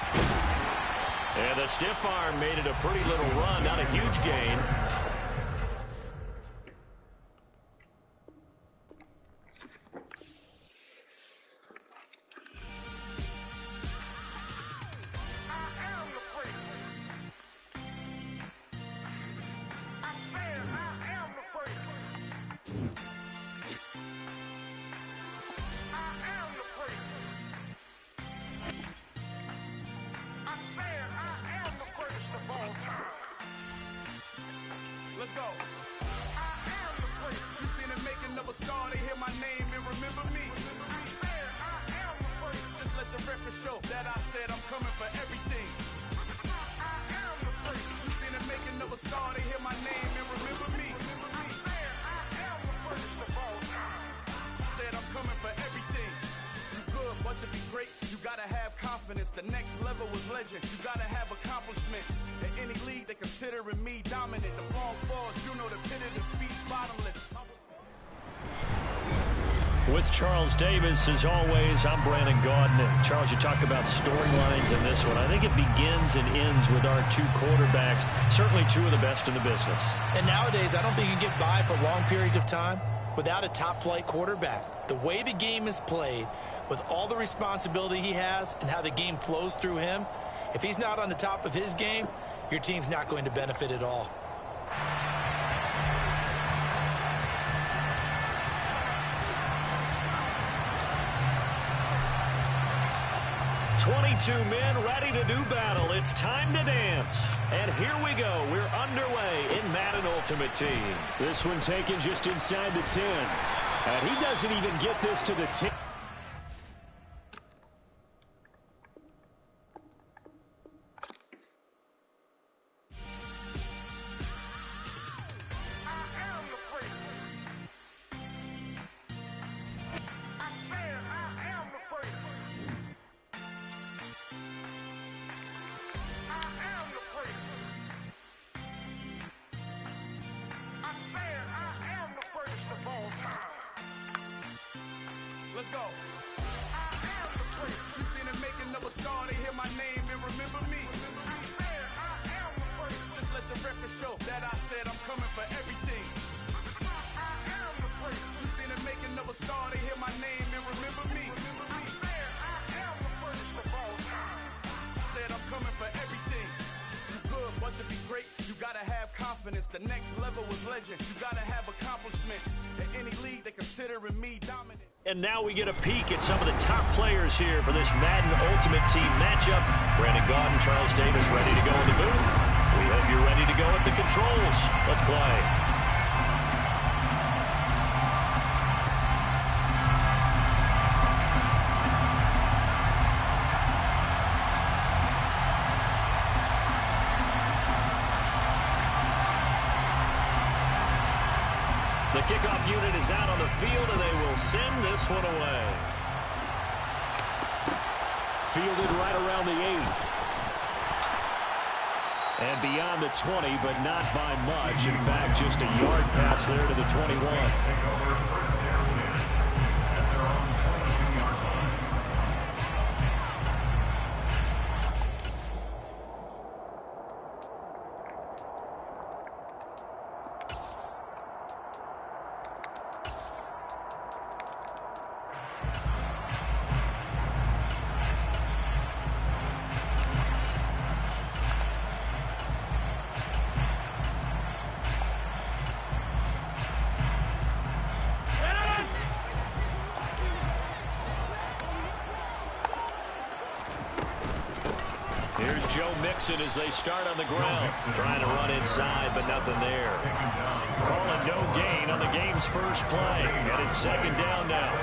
And the stiff arm made it a pretty little run, not a huge gain. Let's go. You seen the making of a star, they hear my name and remember me. Just let the record show that I said I'm coming for everything. You seen the making of a star, they hear my name and remember me. Said I'm coming for everything. You good, but to be great, you gotta have confidence. The next level was legend. You gotta have accomplishments. In any league, they considering me dominant. The wrong falls, you know the pit of defeat, bottomless. With Charles Davis, as always, I'm Brandon Gaudin. Charles, you talk about storylines in this one. I think it begins and ends with our two quarterbacks, certainly two of the best in the business. And nowadays, I don't think you can get by for long periods of time without a top-flight quarterback. The way the game is played, with all the responsibility he has and how the game flows through him, if he's not on the top of his game, your team's not going to benefit at all. 22 men ready to do battle. It's time to dance. And here we go. We're underway in Madden Ultimate Team. This one taken just inside the 10. And he doesn't even get this to the 10. Let's go. You seen the making of a star, they hear my name and remember me. Just let the record show that I said I'm coming for everything. You seen the making of a star, they hear my name and remember me. Said I'm coming for everything. You good, but to be great, you gotta have confidence. The next level was legend. You gotta have accomplishments. In any league, they considering me dominant. And now we get a peek at some of the top players here for this Madden Ultimate Team matchup. Brandon Gaudin, Charles Davis ready to go in the booth. We hope you're ready to go at the controls. Let's play. The kickoff unit is out on the field, and they will send this one away. Fielded right around the 8. And beyond the 20, but not by much. In fact, just a yard pass there to the 21. Here's Joe Mixon as they start on the ground. Trying to run inside, but nothing there. Calling no gain on the game's first play. And it's second down now.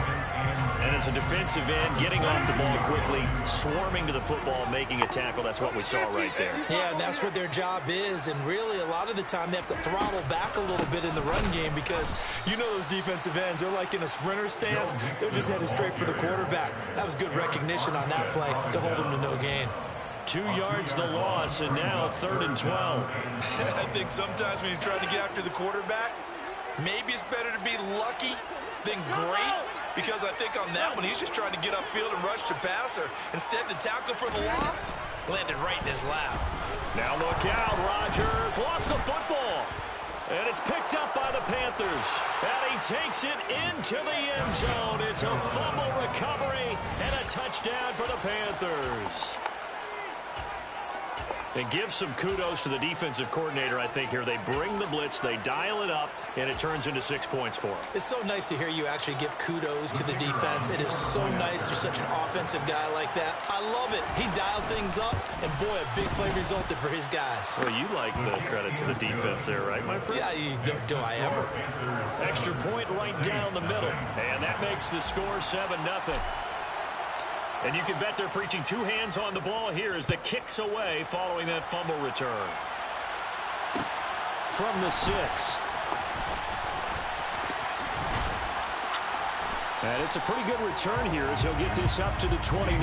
And as a defensive end, getting off the ball quickly, swarming to the football, making a tackle. That's what we saw right there. Yeah, and that's what their job is. And really, a lot of the time, they have to throttle back a little bit in the run game because you know those defensive ends, they're like in a sprinter stance. They're just headed straight for the quarterback. That was good recognition on that play to hold him to no gain. 2 yards the loss, and now 3rd and 12. I think sometimes when you're trying to get after the quarterback, maybe it's better to be lucky than great, because I think on that one, he's just trying to get upfield and rush the passer. Instead, the tackle for the loss landed right in his lap. Now look out, Rodgers lost the football. And it's picked up by the Panthers. And he takes it into the end zone. It's a fumble recovery and a touchdown for the Panthers. And give some kudos to the defensive coordinator, I think, here. They bring the blitz, they dial it up, and it turns into 6 points for them. It's so nice to hear you actually give kudos to the defense. It is so nice. You're such an offensive guy like that. I love it. He dialed things up, and boy, a big play resulted for his guys. Well, you like the credit to the defense there, right, my friend? Yeah, do I ever? Extra point right down the middle, and that makes the score 7-0. And you can bet they're preaching two hands on the ball here as the kick's away following that fumble return. From the 6. And it's a pretty good return here as he'll get this up to the 29.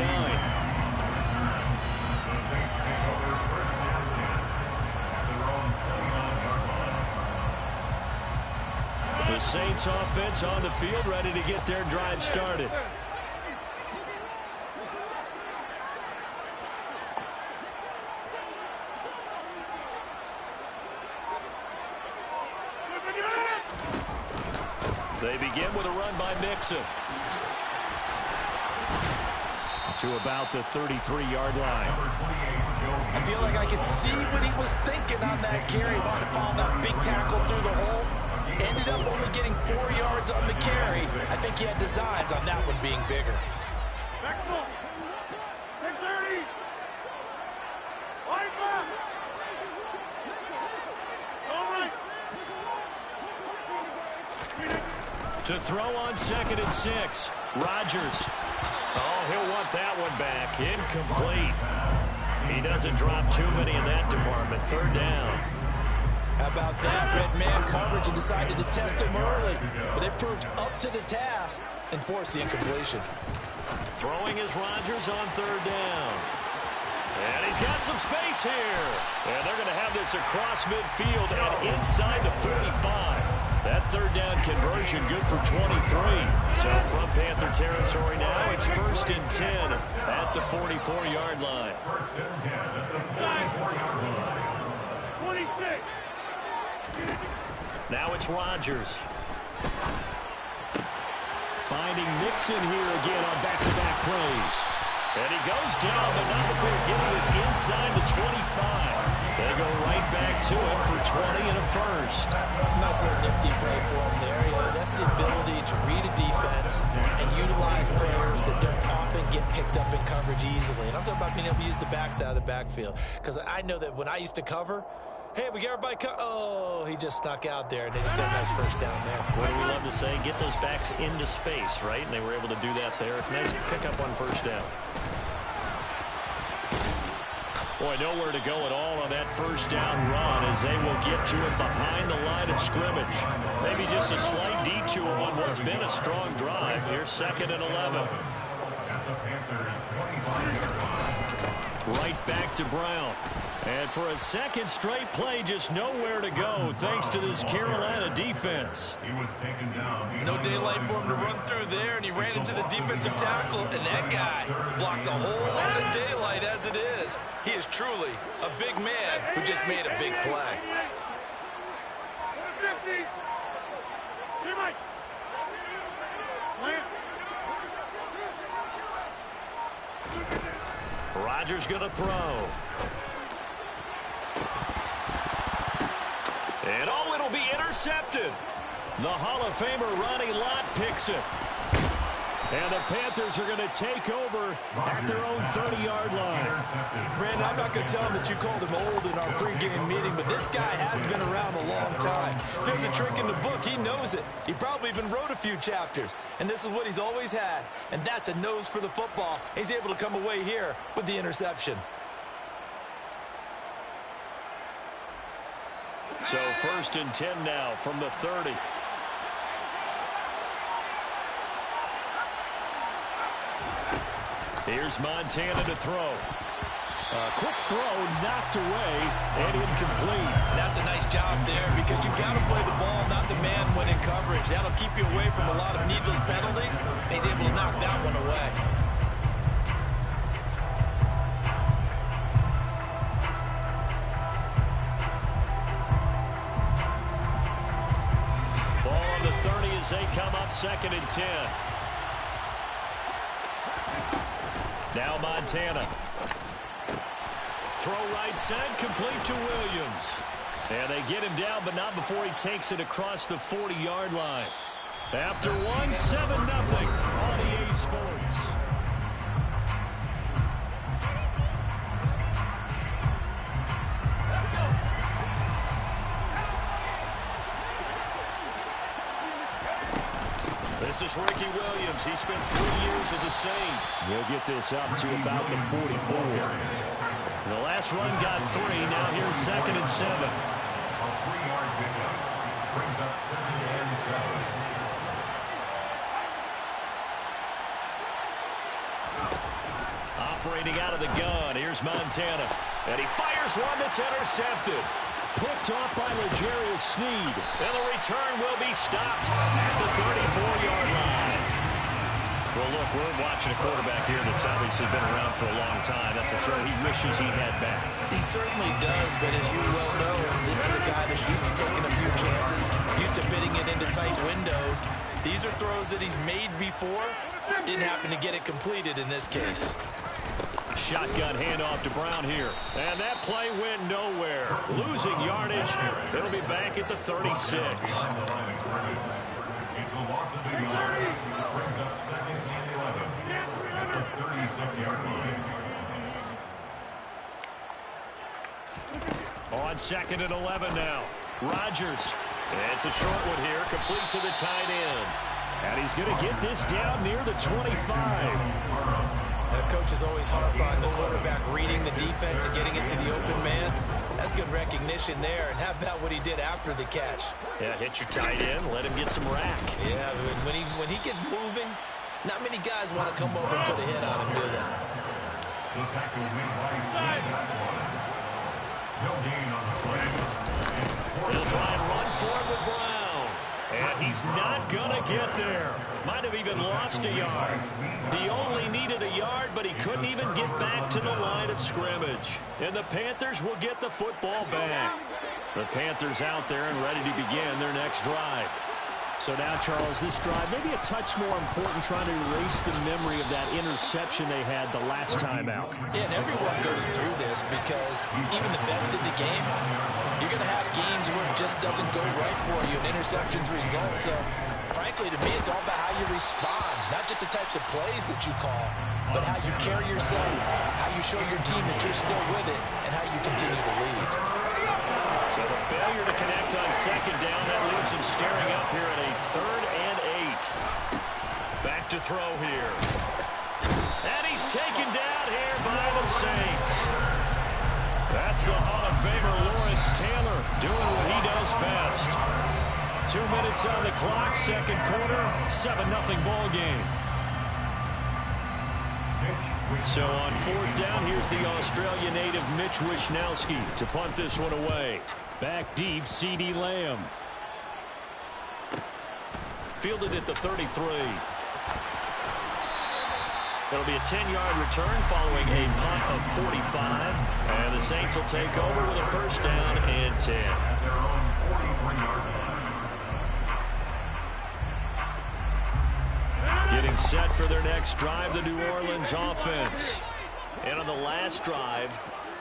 The Saints offense on the field, ready to get their drive started. They begin with a run by Mixon. To about the 33-yard line. I feel like I could see what he was thinking on that carry. Wanted to follow that big tackle through the hole. Ended up only getting 4 yards on the carry. I think he had designs on that one being bigger. To throw on 2nd and 6. Rodgers. Oh, he'll want that one back. Incomplete. He doesn't drop too many in that department. 3rd down. How about that? Red man coverage and decided to test him early. But they proved up to the task and forced the incompletion. Throwing is Rodgers on 3rd down. And he's got some space here. And they're going to have this across midfield and inside the 45. That 3rd down conversion good for 23. So from Panther territory now, it's 1st and 10 at the 44-yard line. 26. Now it's Rodgers. Finding Mixon here again on back-to-back plays. And he goes down, but not before getting this inside the 25. They go right back to it for 20 and a first. Nice little nifty play for him there. You know, that's the ability to read a defense and utilize players that don't often get picked up in coverage easily. And I'm talking about being able to use the backside of the backfield. Because I know that when I used to cover, hey, we got everybody oh, he just snuck out there, and they just got a nice first down there. What do we love to say? Get those backs into space, right? And they were able to do that there. Nice pickup on 1st down. Boy, nowhere to go at all on that 1st down run as they will get to it behind the line of scrimmage. Maybe just a slight detour on what's been a strong drive. Here's 2nd and 11. Right back to Brown. And for a second straight play, just nowhere to go thanks to this Carolina defense. No daylight for him to run through there, and he ran into the defensive tackle, and that guy blocks a whole lot of daylight as it is. He is truly a big man who just made a big play. Rodgers going to throw. And oh, it'll be intercepted. The Hall of Famer Ronnie Lott picks it. And the Panthers are going to take over at their own 30-yard line. Brandon, I'm not going to tell him that you called him old in our pregame meeting, but this guy has been around a long time. If there's a trick in the book, he knows it. He probably even wrote a few chapters. And this is what he's always had. And that's a nose for the football. He's able to come away here with the interception. So 1st and 10 now from the 30. Here's Montana to throw. A quick throw knocked away and incomplete. That's a nice job there because you got to play the ball, not the man when in coverage. That'll keep you away from a lot of needless penalties. And he's able to knock that one away. Ball on the 30 as they come up 2nd and 10. Now Montana. Throw right side, complete to Williams. And they get him down, but not before he takes it across the 40-yard line. After one, 7-0 on EA Sports. This is Ricky Williams. He spent 3 years as a Saint. He'll get this up to about the 44. The last run got 3. Now here's 2nd and 7. A 3-yard pickup brings up 2nd and 7. Operating out of the gun. Here's Montana. And he fires one that's intercepted. Picked off by L'Jarius Sneed. And the return will be stopped at the 34-yard line. Well, look, we're watching a quarterback here that's obviously been around for a long time. That's a throw he wishes he had back. He certainly does, but as you well know, this is a guy that's used to taking a few chances, used to fitting it into tight windows. These are throws that he's made before. Didn't happen to get it completed in this case. Shotgun handoff to Brown here. And that play went nowhere. Losing yardage. It'll be back at the 36. It's a loss of 2 yards. Brings up 2nd and 11 at the 36-yard line. On 2nd and 11 now. Rodgers. It's a short one here. Complete to the tight end. And he's going to get this down near the 25. The coaches always harp on the quarterback reading the defense and getting it to the open man. That's good recognition there. And how about what he did after the catch? Yeah, hit your tight end, let him get some rack. Yeah, when he gets moving, not many guys want to come over and put a hit on him, do they? The tackle made by Sneed at 1. No gain on the play. He'll try and run for it with Brown. And he's not going to get there. Might have even lost a yard. He only needed a yard, but he couldn't even get back to the line of scrimmage. And the Panthers will get the football back. The Panthers out there and ready to begin their next drive. So now, Charles, this drive maybe a touch more important, trying to erase the memory of that interception they had the last time out. Yeah, and everyone goes through this because even the best in the game, you're going to have games where it just doesn't go right for you and interceptions result. So, frankly, to me, it's all about how you respond, not just the types of plays that you call, but how you carry yourself, how you show your team that you're still with it, and how you continue to lead. So the failure to connect on 2nd down, that leaves him staring up here at a 3rd and 8. Back to throw here. And he's taken down here by the Saints. That's the Hall of Famer Lawrence Taylor doing what he does best. 2 minutes on the clock, 2nd quarter, 7-0 ball game. So on 4th down, here's the Australia native Mitch Wishnowsky to punt this one away. Back deep, C.D. Lamb. Fielded at the 33. It'll be a 10-yard return following a punt of 45. And the Saints will take over with a 1st down and 10. Getting set for their next drive, the New Orleans offense. And on the last drive,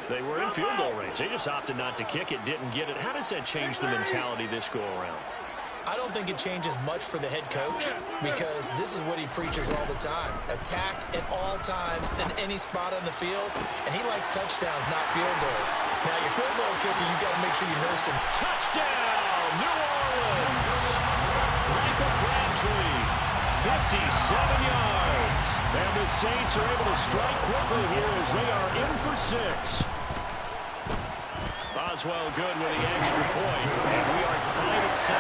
they were in field goal range. They just opted not to kick it, didn't get it. How does that change the mentality this go-around? I don't think it changes much for the head coach because this is what he preaches all the time. Attack at all times in any spot on the field, and he likes touchdowns, not field goals. Now, your field goal kicker, you got to make sure you nurse him. Touchdown, New Orleans! Michael Crabtree, 57 yards. And the Saints are able to strike quickly here as they are in for 6. Boswell good with the extra point, and we are tied at 7.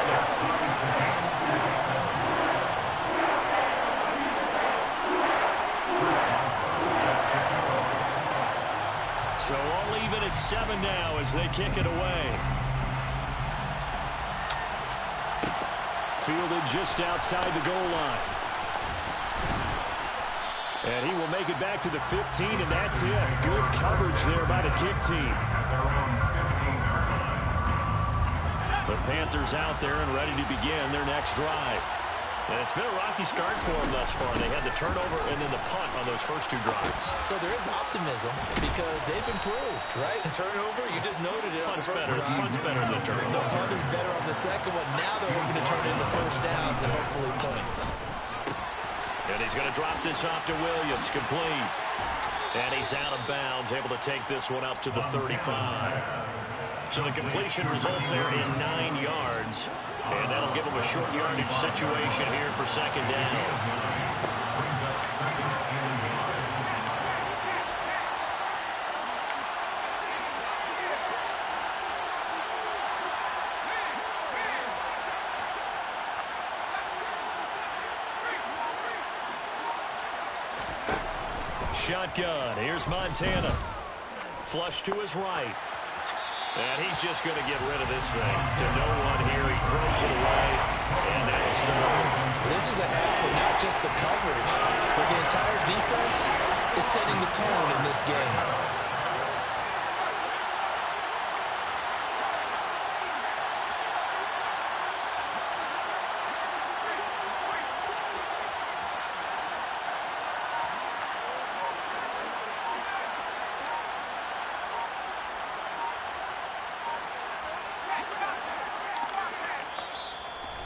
So all even at 7 now as they kick it away. Fielded just outside the goal line. And he will make it back to the 15, and that's it. Good coverage there by the kick team. The Panthers out there and ready to begin their next drive. And it's been a rocky start for them thus far. They had the turnover and then the punt on those first two drives. So there is optimism because they've improved, right? Turnover, you just noted it. Punt's better than the turnover. The punt is better on the second one. Now they're hoping to turn into first downs and hopefully points. And he's going to drop this off to Williams, complete. And he's out of bounds, able to take this one up to the 35. So the completion results there in 9 yards. And that'll give him a short yardage situation here for second down. Shotgun. Here's Montana. Flush to his right. And he's just going to get rid of this thing to no one here. He throws it away, and that's third. This is a half where not just the coverage, but the entire defense is setting the tone in this game.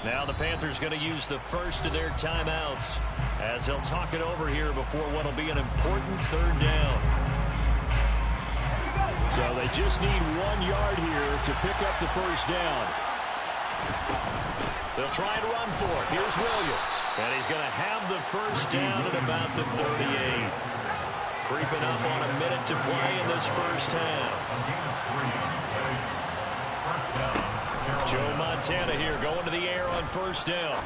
Now the Panthers going to use the first of their timeouts as they'll talk it over here before what will be an important third down. So they just need 1 yard here to pick up the first down. They'll try and run for it. Here's Williams. And he's going to have the first down at about the 38. Creeping up on a minute to play in this first half. Joe Montana here going to the air on first down.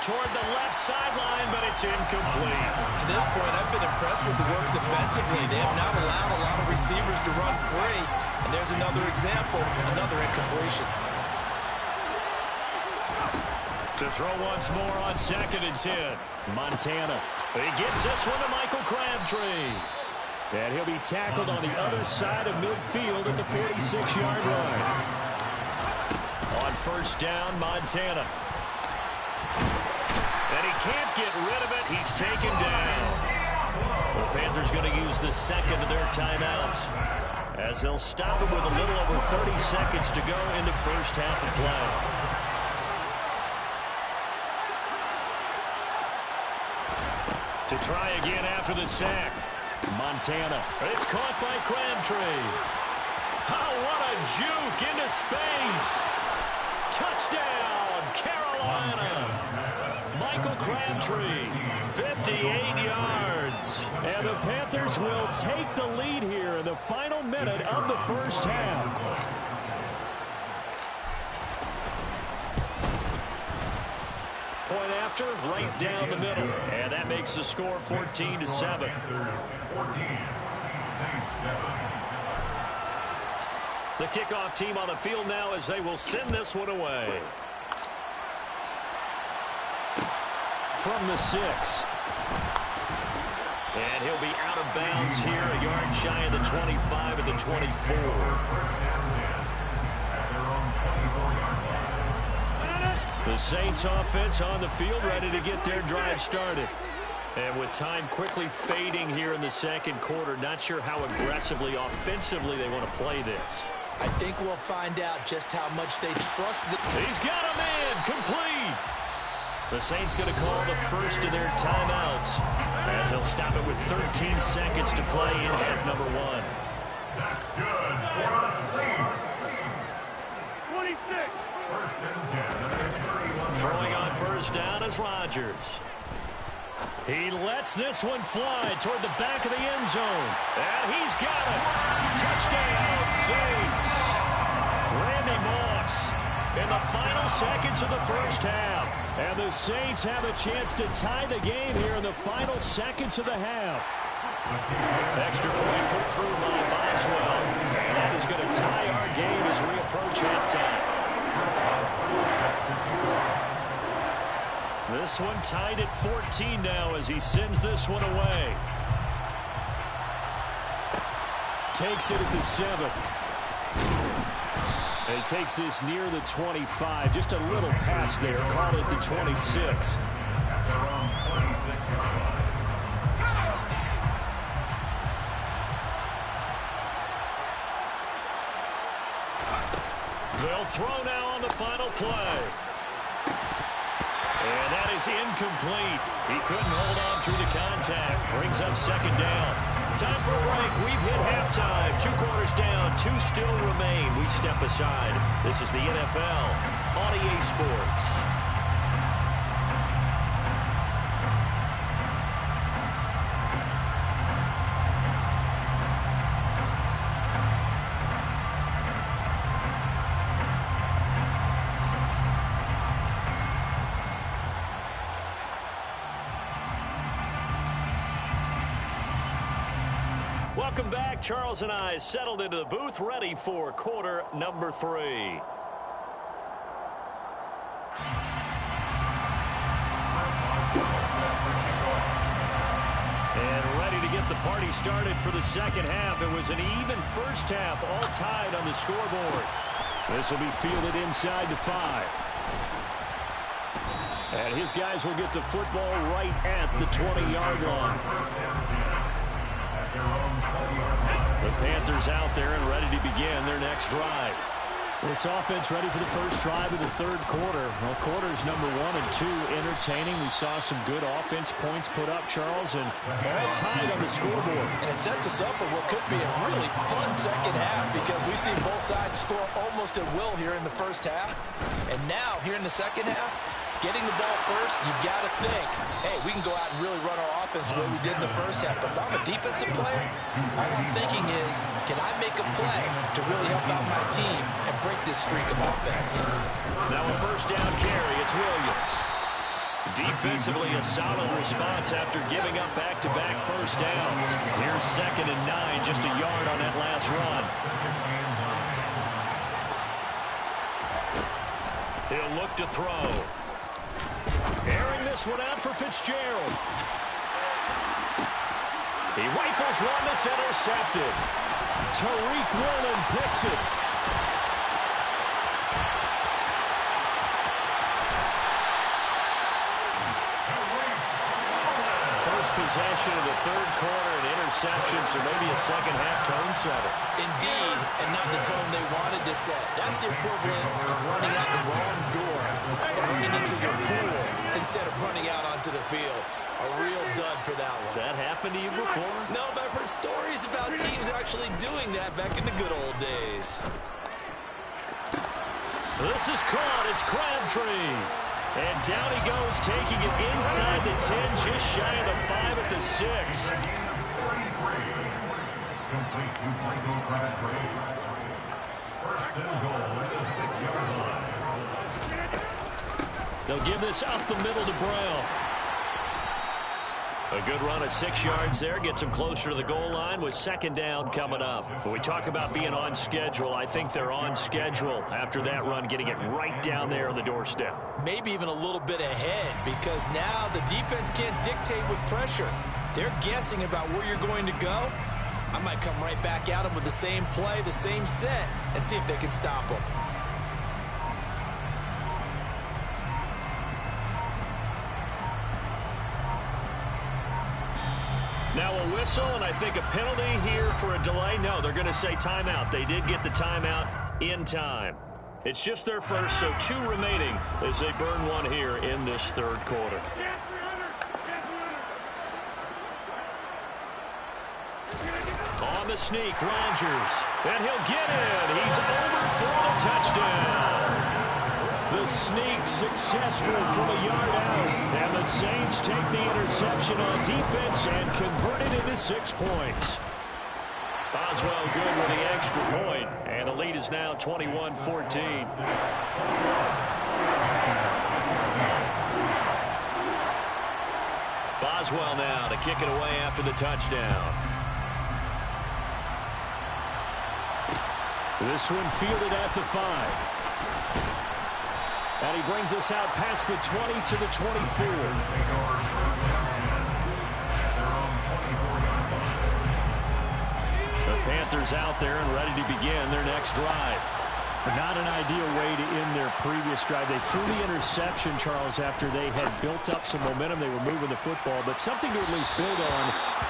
Toward the left sideline, but it's incomplete. To this point, I've been impressed with the work defensively. They have not allowed a lot of receivers to run free. And there's another example, another incompletion. To throw once more on 2nd and 10. Montana. He gets this one to Michael Crabtree. And he'll be tackled on the other side of midfield at the 46-yard line. On first down, Montana. And he can't get rid of it. He's taken down. The Panthers going to use the second of their timeouts as they'll stop it with a little over 30 seconds to go in the first half of play. To try again after the sack. Montana. It's caught by Crabtree. Oh, what a juke into space. Touchdown, Carolina. Michael Crabtree, 58 yards. And the Panthers will take the lead here in the final minute of the first half. Point after, right down the middle. And that makes the score 14-7. 14, Saints 7. The kickoff team on the field now as they will send this one away. From the 6. And he'll be out of bounds here, a yard shy of the 25 at the 24. The Saints offense on the field ready to get their drive started. And with time quickly fading here in the second quarter, not sure how aggressively, offensively they want to play this. I think we'll find out just how much they trust the... He's got a man, complete. The Saints going to call the first of their timeouts as they'll stop it with 13 seconds to play in half number 1. That's good for the Saints. 26. First and 10. Throwing on first down is Rodgers. He lets this one fly toward the back of the end zone. And he's got it. Touchdown, Saints. Randy Moss in the final seconds of the first half. And the Saints have a chance to tie the game here in the final seconds of the half. Extra point put through by Boswell. And that is going to tie our game as we approach halftime. This one tied at 14 now as he sends this one away. Takes it at the 7. He He takes this near the 25. Just a little pass there. Call it the 26. At their own 26-yard line. They'll throw now on the final play. And that is incomplete. He couldn't hold on through the contact. Brings up second down. Time for a break. We've hit halftime. 2 quarters down. 2 still remain. We step aside. This is the NFL on EA Sports. Welcome back. Charles and I settled into the booth, ready for quarter number 3. And ready to get the party started for the second half. It was an even first half, all tied on the scoreboard. This will be fielded inside the 5. And his guys will get the football right at the 20-yard line. The Panthers out there and ready to begin their next drive. This offense ready for the first drive of the third quarter. Well, quarters number 1 and 2 entertaining. We saw some good offense points put up, Charles, and all tied on the scoreboard. And it sets us up for what could be a really fun second half because we've seen both sides score almost at will here in the first half. And now, here in the second half, getting the ball first, you've got to think, hey, we can go out and really run our offense the way we did in the first half. But if I'm a defensive player, all I'm thinking is, can I make a play to really help out my team and break this streak of offense? Now a first down carry. It's Williams. Defensively, a solid response after giving up back-to-back first downs. Here's 2nd and 9, just a yard on that last run. He'll look to throw. Airing this one out for Fitzgerald. He rifles one that's intercepted. Tariq Woolen picks it. First possession of the third quarter, an interception, so maybe a second half tone setter. Indeed, and not the tone they wanted to set. That's the equivalent of running out the wrong door and running into your pool instead of running out onto the field. A real dud for that one. Has that happened to you before? No, but I've heard stories about teams actually doing that back in the good old days. This is caught. It's Crabtree. And down he goes, taking it inside the 10, just shy of the 5 at the 6. Complete to Michael Crabtree. First and goal at the 6-yard line. They'll give this up the middle to Brown. A good run of 6 yards there. Gets them closer to the goal line with second down coming up. When we talk about being on schedule, I think they're on schedule after that run, getting it right down there on the doorstep. Maybe even a little bit ahead because now the defense can't dictate with pressure. They're guessing about where you're going to go. I might come right back at them with the same play, the same set, and see if they can stop them. Now a whistle, and I think a penalty here for a delay. No, they're going to say timeout. They did get the timeout in time. It's just their first, so 2 remaining as they burn one here in this third quarter. On the sneak, Rodgers. And he'll get in. He's over for the touchdown. The sneak successful from a yard out. And the Saints take the interception on defense and convert it into 6 points. Boswell good with the extra point. And the lead is now 21-14. Boswell now to kick it away after the touchdown. This one fielded at the 5. And he brings us out past the 20 to the 24. The Panthers out there and ready to begin their next drive. Not an ideal way to end their previous drive. They threw the interception, Charles, after they had built up some momentum. They were moving the football, but something to at least build on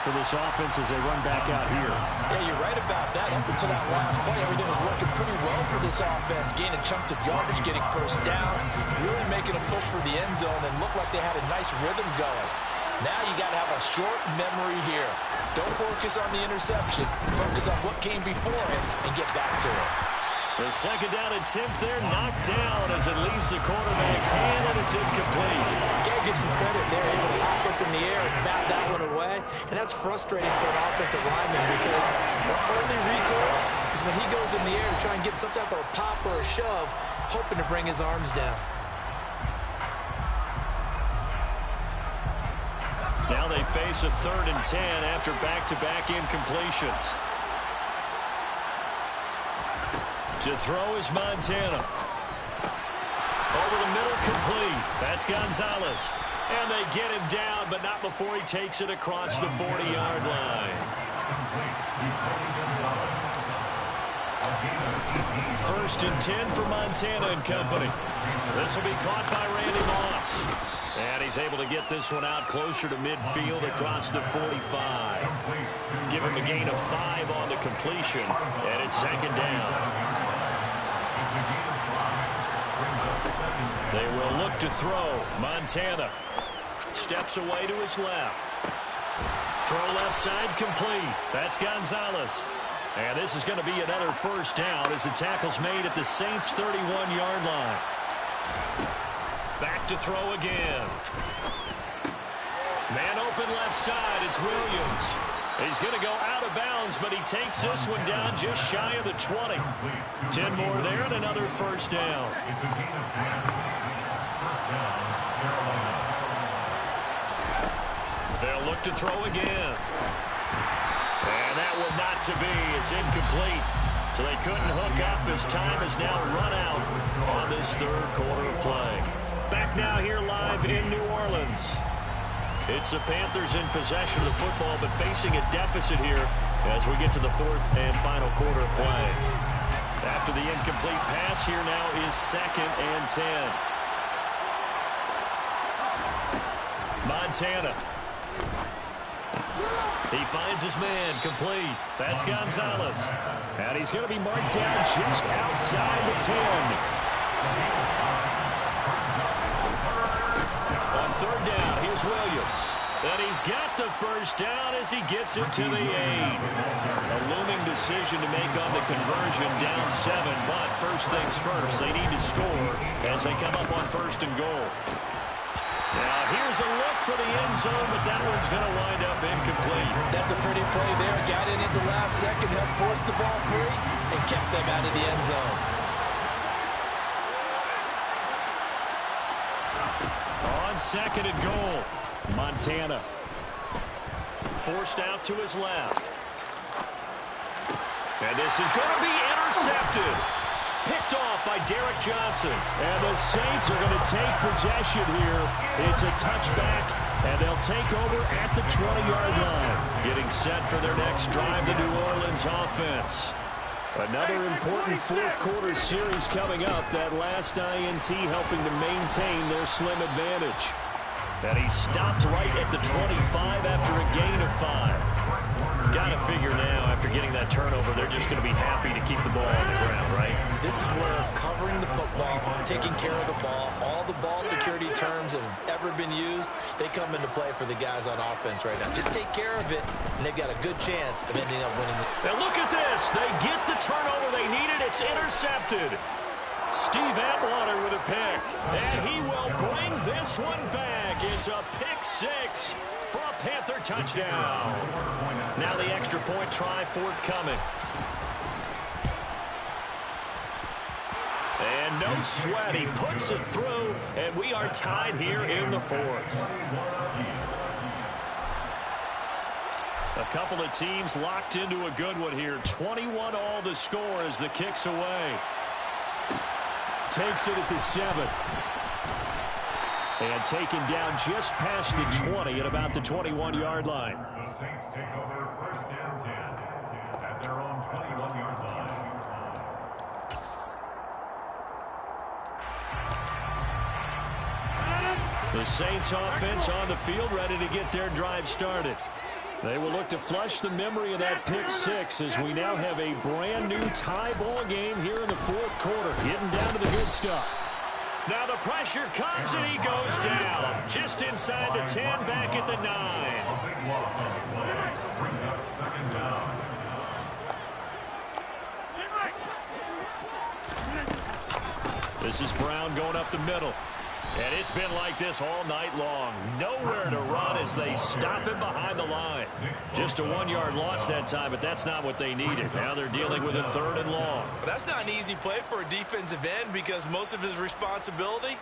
for this offense as they run back out here. Yeah, you're right about that. Up until that last play, everything was working pretty well for this offense, gaining chunks of yardage, getting first downs, really making a push for the end zone, and looked like they had a nice rhythm going. Now you got to have a short memory here. Don't focus on the interception. Focus on what came before it and get back to it. The second down attempt there knocked down as it leaves the quarterback's hand, and it's incomplete. You got to give some credit. They're able to hop up in the air and bat that one away, and that's frustrating for an offensive lineman because their only recourse is when he goes in the air to try and get some type of a pop or a shove, hoping to bring his arms down. Now they face a 3rd and 10 after back-to-back incompletions. To throw is Montana. Over the middle, complete. That's Gonzalez. And they get him down, but not before he takes it across the 40-yard line. 1st and 10 for Montana and company. This will be caught by Randy Moss. And he's able to get this one out closer to midfield across the 45. Give him a gain of 5 on the completion, and it's 2nd down. They will look to throw. Montana steps away to his left. Throw left side complete. That's Gonzalez. And this is going to be another 1st down as the tackle's made at the Saints' 31-yard line. Back to throw again. Man open left side. It's Williams. He's going to go out of bounds, but he takes this one down just shy of the 20. 10 more there and another 1st down. They'll look to throw again. And that one not to be. It's incomplete. So they couldn't hook up as time is now run out on this 3rd quarter of play. Back now here live in New Orleans. It's the Panthers in possession of the football, but facing a deficit here as we get to the 4th and final quarter of play. After the incomplete pass, here now is 2nd and 10. Montana. He finds his man, complete. That's Gonzalez. And he's going to be marked down just outside the 10. On 3rd down, here's Williams. And he's got the 1st down as he gets it to the 8. A looming decision to make on the conversion, down 7. But first things first, they need to score as they come up on 1st and goal. Now here's a look for the end zone, but that one's going to wind up incomplete. That's a pretty play there. Got in at the last second, helped force the ball free, and kept them out of the end zone. On 2nd and goal, Montana. Forced out to his left. And this is going to be intercepted. Picked off by Derek Johnson. And the Saints are going to take possession here. It's a touchback, and they'll take over at the 20-yard line. Getting set for their next drive, the New Orleans offense. Another important 4th quarter series coming up. That last INT helping to maintain their slim advantage. And he stopped right at the 25 after a gain of 5. Got to figure now, after getting that turnover, they're just going to be happy to keep the ball on the ground, right? This is where covering the football, taking care of the ball, all the ball security terms that have ever been used, they come into play for the guys on offense right now. Just take care of it, and they've got a good chance of ending up winning. Now look at this. They get the turnover they needed. It's intercepted. Steve Atwater with a pick. And he will bring this one back. It's a pick 6 for a Panther touchdown. Now the extra point try forthcoming. And no sweat. He puts it through, and we are tied here in the 4th. A couple of teams locked into a good one here. 21 all the score as the kick's away. Takes it at the 7. And taken down just past the 20 at about the 21-yard line. The Saints take over 1st and 10 at their own 21-yard line. The Saints offense on the field, ready to get their drive started. They will look to flush the memory of that pick six as we now have a brand new tie ball game here in the fourth quarter. Getting down to the good stuff. Now the pressure comes and he goes down. Just inside the 10, back at the 9. A big loss on the play. Brings up second down. This is Brown going up the middle. And it's been like this all night long. Nowhere to run as they stop him behind the line. Just a 1-yard loss that time, but that's not what they needed. Now they're dealing with a 3rd and long. But that's not an easy play for a defensive end because most of his responsibility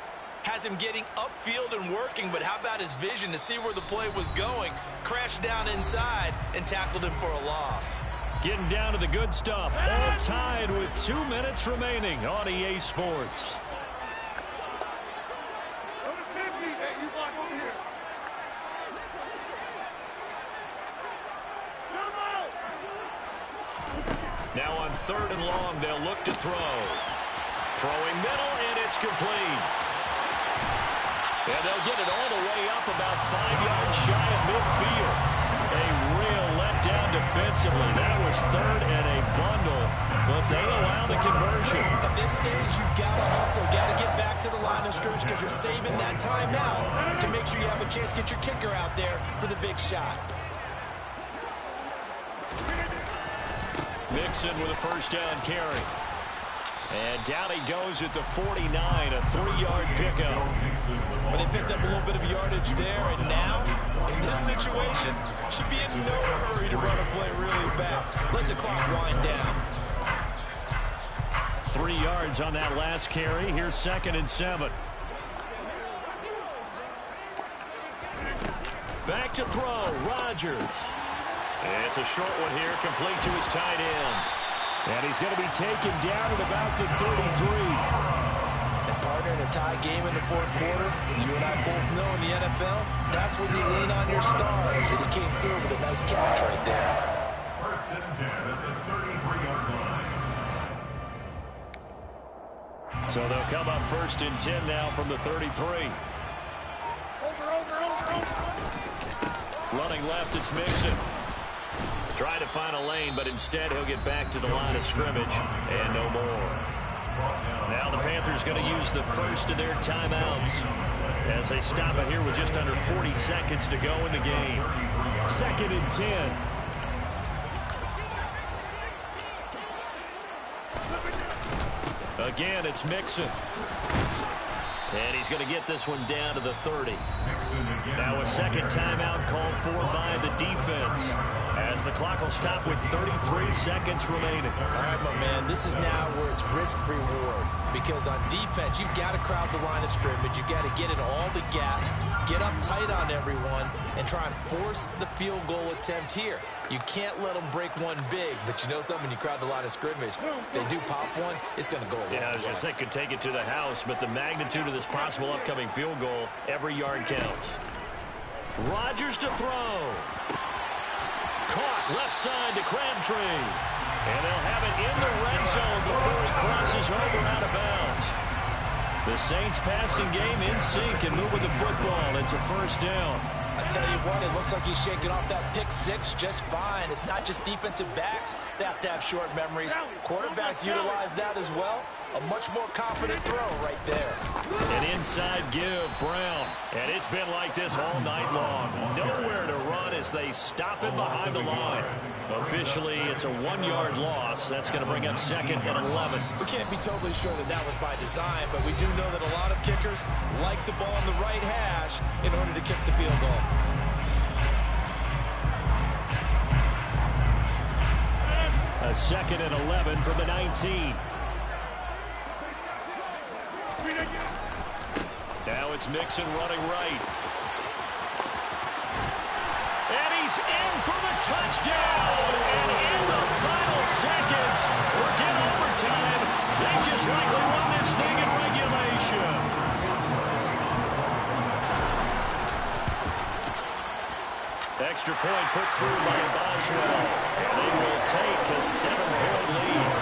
has him getting upfield and working. But how about his vision to see where the play was going? Crashed down inside and tackled him for a loss. Getting down to the good stuff. All tied with 2 minutes remaining on EA Sports. Now on 3rd and long, they'll look to throw. Throwing middle, and it's complete. And they'll get it all the way up about 5 yards shy of midfield. A real letdown defensively. That was 3rd and a bundle, but they allow the conversion. At this stage, you've got to hustle. Got to get back to the line of scrimmage because you're saving that timeout to make sure you have a chance to get your kicker out there for the big shot. Mixon with a 1st down carry. And down he goes at the 49, a 3-yard pickup. But they picked up a little bit of yardage there, and now, in this situation, should be in no hurry to run a play really fast. Let the clock wind down. 3 yards on that last carry. Here's 2nd and 7. Back to throw, Rodgers. It's a short one here, complete to his tight end. And he's going to be taken down at about the 33. And partner, in a tie game in the fourth quarter, you and I both know in the NFL, that's when you lean on your stars. And he came through with a nice catch right there. 1st and 10 at the 33-yard line. So they'll come up 1st and 10 now from the 33. Running left, it's Mixon. Trying to find a lane, but instead he'll get back to the line of scrimmage and no more. Now the Panthers going to use the first of their timeouts as they stop it here with just under 40 seconds to go in the game. 2nd and 10. Again, it's Mixon. And he's going to get this one down to the 30. Now a 2nd timeout called for by the defense as the clock will stop with 33 seconds remaining. All right, my man, this is now where it's risk-reward because on defense, you've got to crowd the line of scrimmage. You've got to get in all the gaps, get up tight on everyone, and try and force the field goal attempt here. You can't let them break one big, but you know something, you crowd the line of scrimmage. If they do pop one, it's going to go away. Yeah, I was going to say could take it to the house, but the magnitude of this possible upcoming field goal, every yard counts. Rodgers to throw. Caught left side to Crabtree. And they'll have it in the red zone before he crosses over out of bounds. The Saints passing game in sync and moving the football. It's a 1st down. I tell you what, it looks like he's shaking off that pick six just fine. It's not just defensive backs that have to have short memories. Quarterbacks utilize that as well. A much more confident throw right there. An inside give, Brown. And it's been like this all night long. Nowhere to run as they stop him behind the line. Officially, it's a 1-yard loss. That's going to bring up 2nd and 11. We can't be totally sure that that was by design, but we do know that a lot of kickers like the ball on the right hash in order to kick the field goal. A 2nd and 11 for the 19. Now it's Mixon running right. And he's in for the touchdown. And in the final seconds, forget overtime. They just likely won this thing in regulation. Extra point put through by Boswell. And they will take a 7-point lead.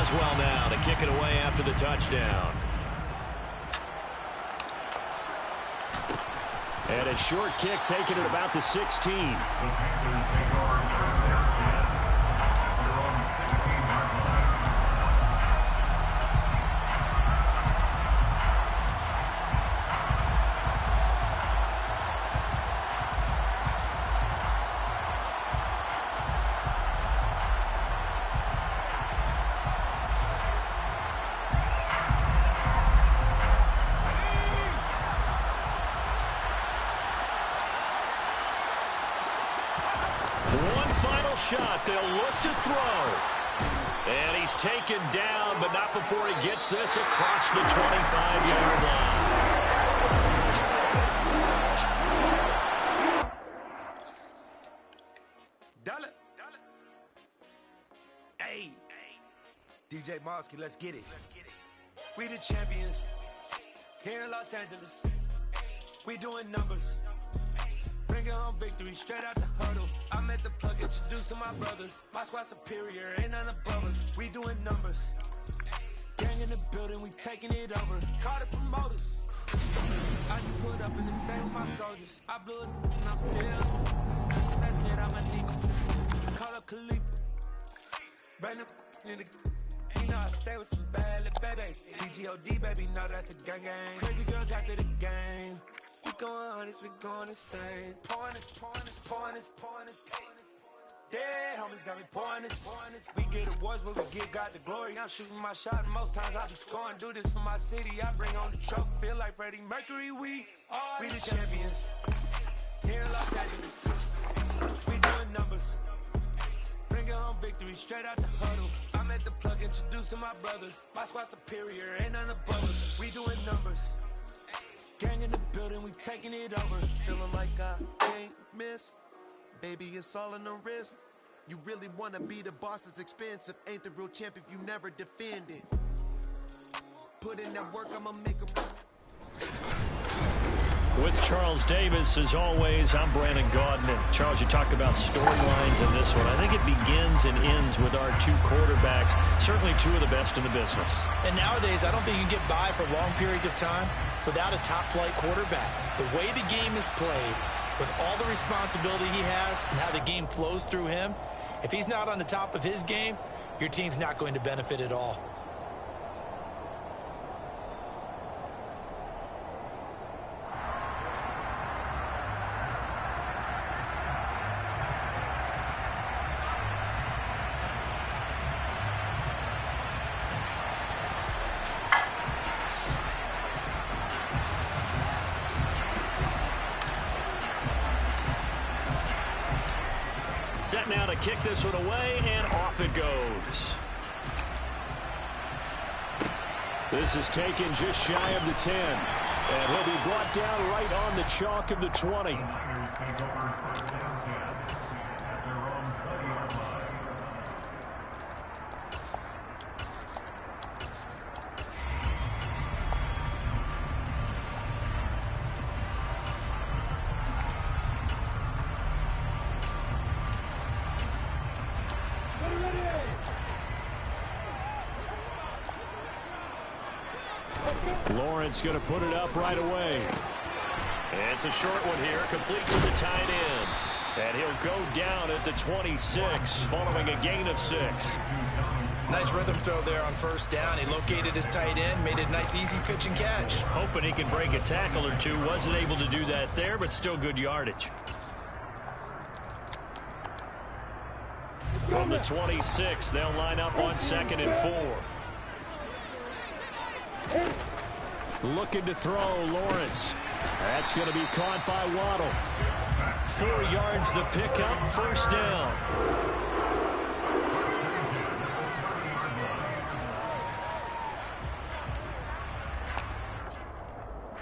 Boswell now to kick it away after the touchdown. And a short kick taken at about the 16. The Panthers take over first down 10 at their own 16-yard line. One final shot. They'll look to throw. And he's taken down, but not before he gets this across the 25-yard line. Hey, DJ Mosky, let's get it. We the champions here in Los Angeles. We doing numbers. Bringing home victory straight out the huddle. I'm at the plug, introduced to my brothers. My squad superior, ain't none above us. We doing numbers. Gang in the building, we taking it over. Call the promoters. I just put up in the state with my soldiers. I blew it and I'm still. That's good, I'm a niggas. Call up Khalifa. Bring them in the. You know I stay with some bad little baby. CGOD, baby, know that's a gang gang. Crazy girls after the game. We going honest, we going insane. Pouring this. Dead homies got me pouring this. We get awards, but we give God the glory. I'm shooting my shot, and most times I be scoring. Do this for my city, I bring on the trophy. Feel like Freddie Mercury, we the champions. Here in Los Angeles, we doing numbers. Bringing home victory straight out the huddle. I'm at the plug, introduced to my brothers. My squad superior, ain't none above us. We doing numbers. Gang in the building, we taking it over. Feeling like I can't miss. Baby, it's all in the wrist. You really wanna be the boss, it's expensive. Ain't the real champ if you never defend it. Put in that work, I'ma make 'em. With Charles Davis, as always, I'm Brandon Gaudin. Charles, you talked about storylines in this one. I think it begins and ends with our two quarterbacks, certainly two of the best in the business. And nowadays, I don't think you can get by for long periods of time without a top-flight quarterback. The way the game is played, with all the responsibility he has and how the game flows through him, if he's not on the top of his game, your team's not going to benefit at all. Set now to kick this one away, and off it goes. This is taken just shy of the 10. And he'll be brought down right on the chalk of the 20. Panthers take over first down 10 at their own 20-yard line. Lawrence going to put it up right away. It's a short one here, complete to the tight end. And he'll go down at the 26, following a gain of 6. Nice rhythm throw there on first down. He located his tight end, made it a nice, easy pitch and catch. Hoping he can break a tackle or two. Wasn't able to do that there, but still good yardage. From the 26, they'll line up on 2nd and 4. Looking to throw, Lawrence. That's going to be caught by Waddle. 4 yards the pickup, first down.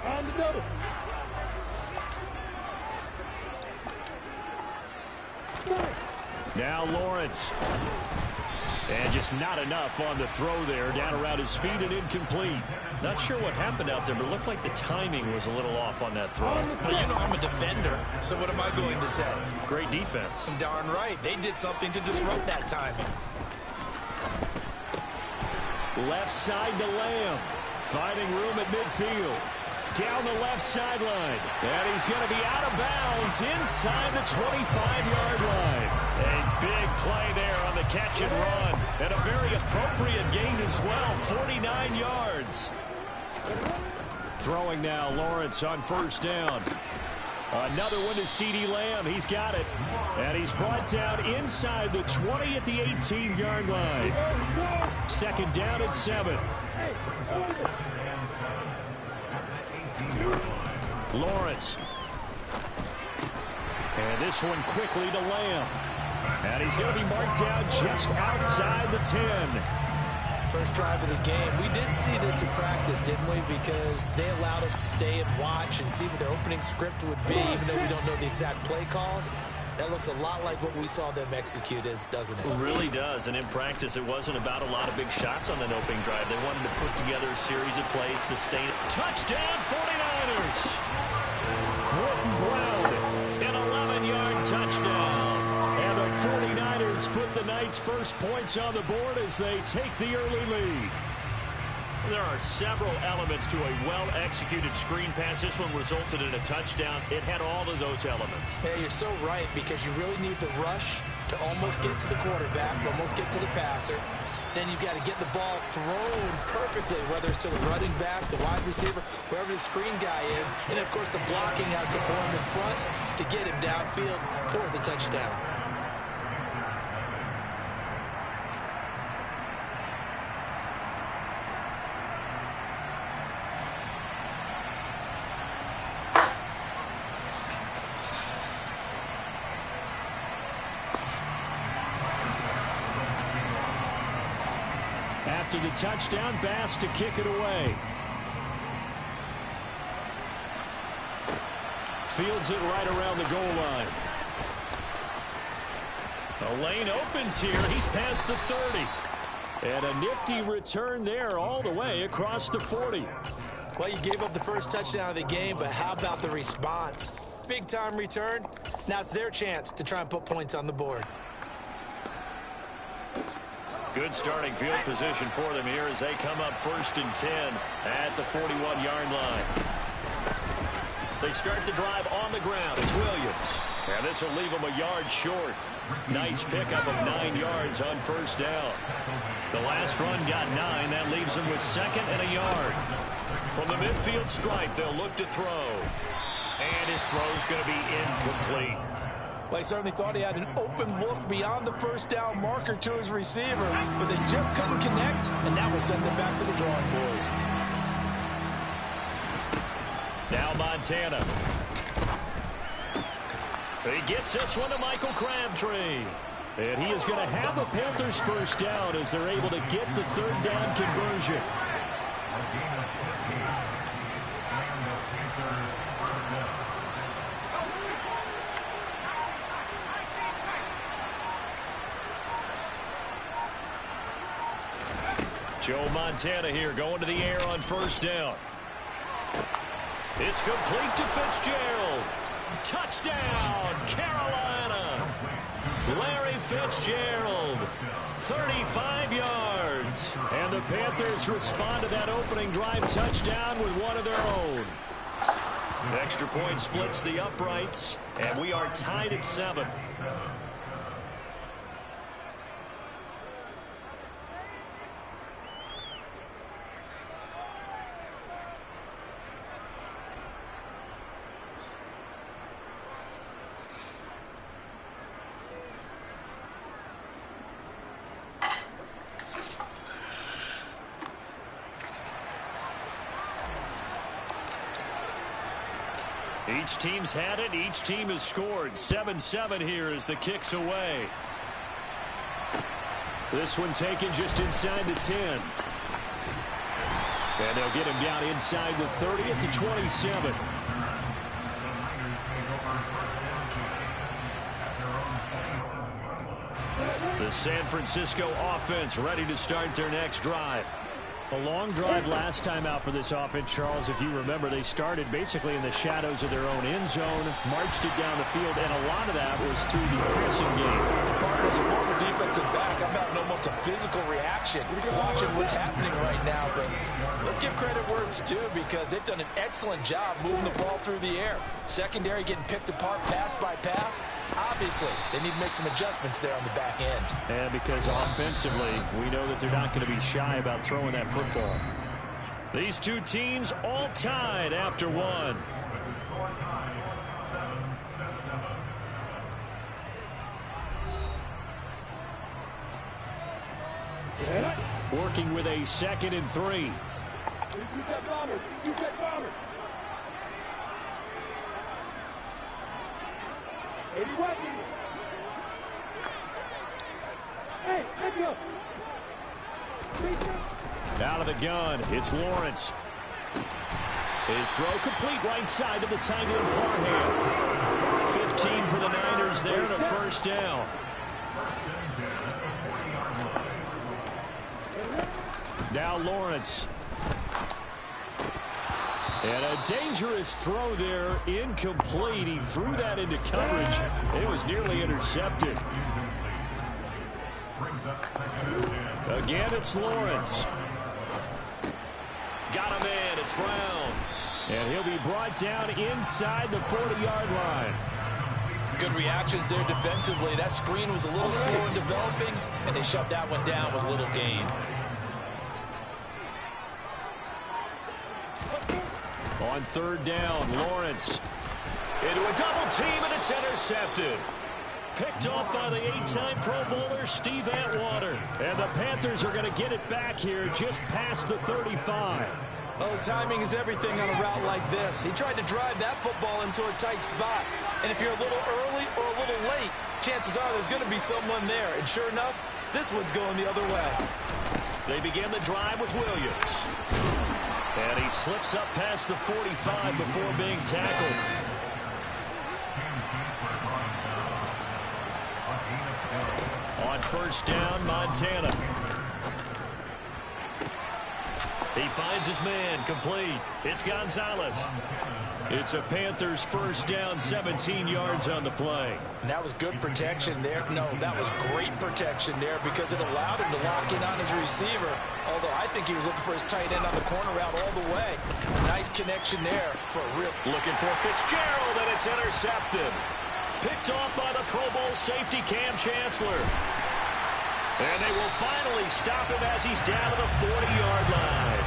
On the double. Now Lawrence. And just not enough on the throw there. Down around his feet and incomplete. Not sure what happened out there, but it looked like the timing was a little off on that throw. Well, you know I'm a defender, so what am I going to say? Great defense. Darn right. They did something to disrupt that timing. Left side to Lamb. Finding room at midfield. Down the left sideline. And he's going to be out of bounds inside the 25-yard line. A big play there on the catch and run. And a very appropriate gain as well. 49 yards. Throwing now, Lawrence on first down. Another one to CeeDee Lamb. He's got it. And he's brought down inside the 20 at the 18-yard line. Second down at 7. Lawrence. And this one quickly to Lamb. And he's going to be marked down just outside the 10. First drive of the game. We did see this in practice, didn't we? Because they allowed us to stay and watch and see what their opening script would be, even though we don't know the exact play calls. That looks a lot like what we saw them execute, doesn't it? It really does. And in practice, it wasn't about a lot of big shots on that opening drive. They wanted to put together a series of plays, sustain it. Touchdown, 49ers! Britton Brown, an 11-yard touchdown. And the 49ers put the Knights' first points on the board as they take the early lead. There are several elements to a well-executed screen pass. This one resulted in a touchdown. It had all of those elements. Yeah, you're so right, because you really need the rush to almost get to the quarterback, almost get to the passer. Then you've got to get the ball thrown perfectly, whether it's to the running back, the wide receiver, wherever the screen guy is. And, of course, the blocking has to form in front to get him downfield for the touchdown. After the touchdown, Bass to kick it away. Fields it right around the goal line. The lane opens here. He's past the 30. And a nifty return there all the way across the 40. Well, you gave up the first touchdown of the game, but how about the response? Big-time return. Now it's their chance to try and put points on the board. Good starting field position for them here as they come up 1st and 10 at the 41-yard line. They start the drive on the ground. It's Williams. And this will leave them a yard short. Nice pickup of 9 yards on first down. The last run got 9. That leaves them with 2nd and a yard. From the midfield stripe, they'll look to throw. And his throw's going to be incomplete. Well, he certainly thought he had an open look beyond the first down marker to his receiver, but they just couldn't connect, and that will send them back to the drawing board. Now Montana. He gets this one to Michael Crabtree. And he is going to have the Panthers first down as they're able to get the 3rd down conversion. Joe Montana here going to the air on first down. It's complete to Fitzgerald. Touchdown, Carolina. Larry Fitzgerald, 35 yards. And the Panthers respond to that opening drive touchdown with one of their own. Extra point splits the uprights, and we are tied at 7. Each team's had it. Each team has scored. 7-7 here as the kick's away. This one taken just inside the 10. And they'll get him down inside the 30 at the 27. The San Francisco offense ready to start their next drive. A long drive last time out for this offense, Charles. If you remember, they started basically in the shadows of their own end zone, marched it down the field, and a lot of that was through the pressing game. As a former defensive back, I'm having almost a physical reaction watching what's happening right now. But let's give credit where it's due, because they've done an excellent job moving the ball through the air. Secondary getting picked apart pass by pass. Obviously, they need to make some adjustments there on the back end. And because offensively, we know that they're not going to be shy about throwing that football. These two teams all tied after one. Working with a 2nd and 3. Out of the gun, it's Lawrence. His throw complete right side to the tight end Parham. 15 for the Niners there and a first down. Now Lawrence. And a dangerous throw there, incomplete. He threw that into coverage. It was nearly intercepted. Again, it's Lawrence. Got him in. It's Brown. And he'll be brought down inside the 40-yard line. Good reactions there defensively. That screen was a little slow in developing, and they shut that one down with little gain. On 3rd down, Lawrence into a double team, and it's intercepted. Picked off by the 8-time Pro Bowler Steve Atwater. And the Panthers are going to get it back here just past the 35. Oh, timing is everything on a route like this. He tried to drive that football into a tight spot. And if you're a little early or a little late, chances are there's going to be someone there. And sure enough, this one's going the other way. They begin the drive with Williams. And he slips up past the 45 before being tackled. On 1st down, Montana. He finds his man, complete. It's Gonzalez. It's a Panthers 1st down, 17 yards on the play. And that was good protection there. No, that was great protection there because it allowed him to lock in on his receiver. Although I think he was looking for his tight end on the corner route all the way. Nice connection there for a real. Looking for Fitzgerald, and it's intercepted. Picked off by the Pro Bowl safety Cam Chancellor. And they will finally stop him as he's down to the 40-yard line.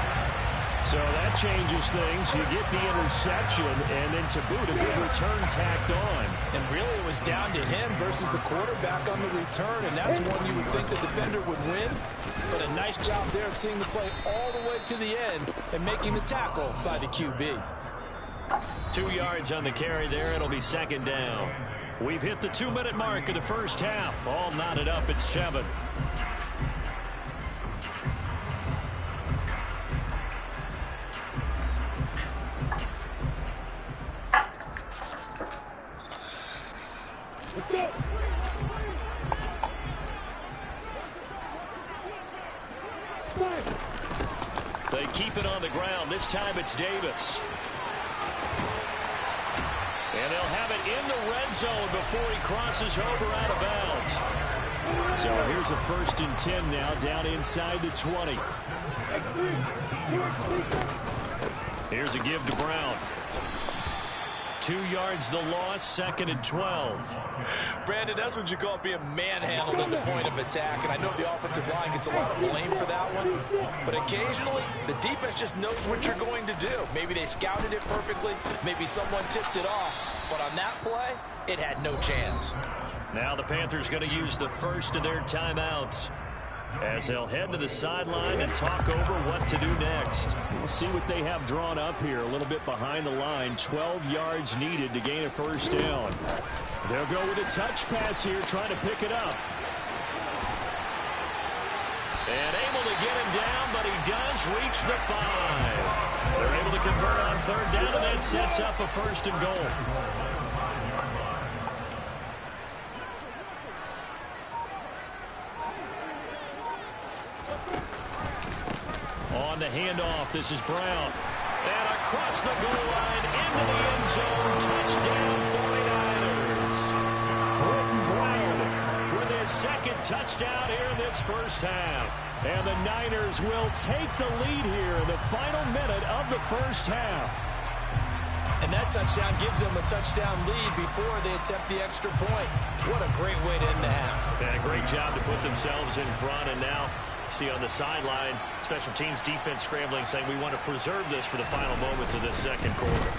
So that changes things. You get the interception, and then to boot, a good return tacked on. And really it was down to him versus the quarterback on the return, and that's one you would think the defender would win. But a nice job there of seeing the play all the way to the end and making the tackle by the QB. 2 yards on the carry there. It'll be 2nd down. We've hit the 2-minute mark of the first half. All knotted up at 7. They keep it on the ground. This time it's Davis. And they'll have it in the red zone before he crosses over out of bounds. So here's a 1st and 10 now, down inside the 20. Here's a give to Brown. 2 yards the loss, 2nd and 12. Brandon, that's what you call being manhandled at the point of attack. And I know the offensive line gets a lot of blame for that one. But occasionally, the defense just knows what you're going to do. Maybe they scouted it perfectly. Maybe someone tipped it off. But on that play, it had no chance. Now the Panthers going to use the first of their timeouts as they'll head to the sideline and talk over what to do next. We'll see what they have drawn up here. A little bit behind the line. 12 yards needed to gain a 1st down. They'll go with a touch pass here, trying to pick it up. And able to get him down, but he does reach the 5. They're able to convert on 3rd down, and that sets up a 1st and goal. On on the handoff. This is Brown. And across the goal line into the end zone. Touchdown 49ers. Britton Brown with his second touchdown here in this first half. And the Niners will take the lead here in the final minute of the first half. And that touchdown gives them a touchdown lead before they attempt the extra point. What a great way to end the half. And a great job to put themselves in front. And now, see on the sideline, special teams defense scrambling, saying we want to preserve this for the final moments of this second quarter.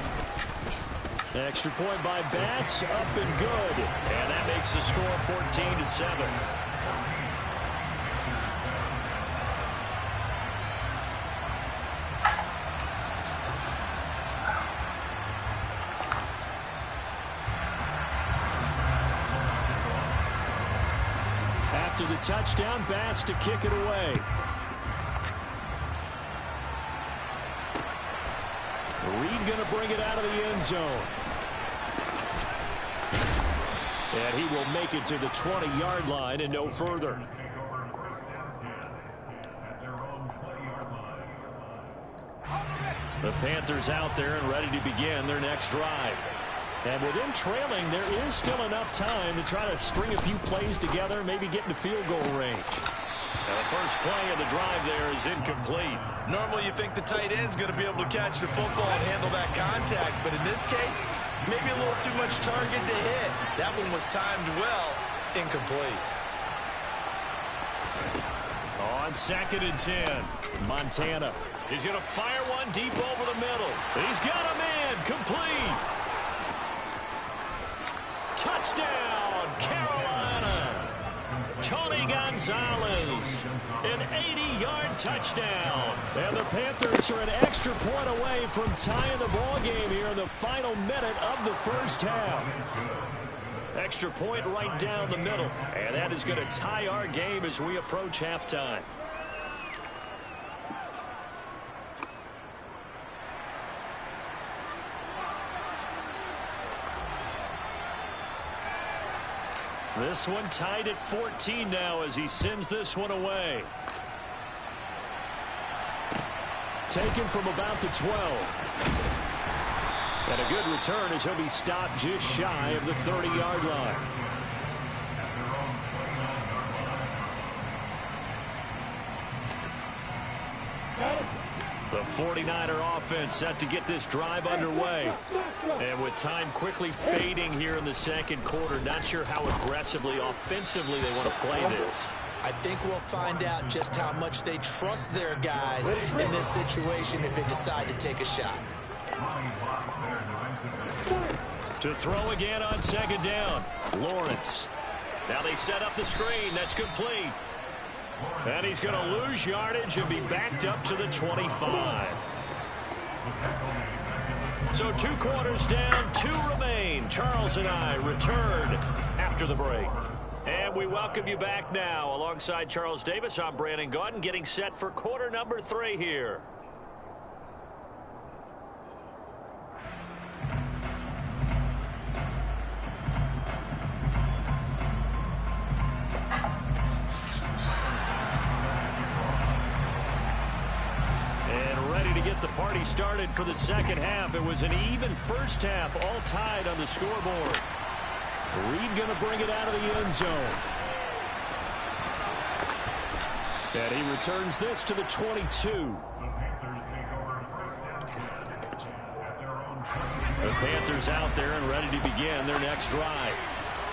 An extra point by Bass, up and good. And that makes the score 14-7. After the touchdown, Bass to kick it away. Reed going to bring it out of the end zone. And he will make it to the 20-yard line and no further. The Panthers out there and ready to begin their next drive. And with them trailing, there is still enough time to try to string a few plays together, maybe get into field goal range. Now the first play of the drive there is incomplete. Normally you think the tight end's going to be able to catch the football and handle that contact, but in this case, maybe a little too much target to hit. That one was timed well, incomplete. On 2nd and 10, Montana. He's going to fire one deep over the middle. He's got a man, complete. Touchdown, Carolina. Tony Gonzalez, an 80-yard touchdown. And the Panthers are an extra point away from tying the ball game here in the final minute of the first half. Extra point right down the middle. And that is going to tie our game as we approach halftime. This one tied at 14 now as he sends this one away. Taken from about the 12. And a good return as he'll be stopped just shy of the 30-yard line. The 49er offense set to get this drive underway. And with time quickly fading here in the second quarter, not sure how aggressively, offensively they want to play this. I think we'll find out just how much they trust their guys in this situation if they decide to take a shot. To throw again on 2nd down, Lawrence. Now they set up the screen. That's complete. And he's going to lose yardage and be backed up to the 25. So 2 quarters down, 2 remain. Charles and I return after the break. And we welcome you back now. Alongside Charles Davis, I'm Brandon Gaudin, getting set for quarter number 3 here. Get the party started for the second half. It was an even first half, all tied on the scoreboard. Reed going to bring it out of the end zone. And he returns this to the 22. The Panthers out there and ready to begin their next drive.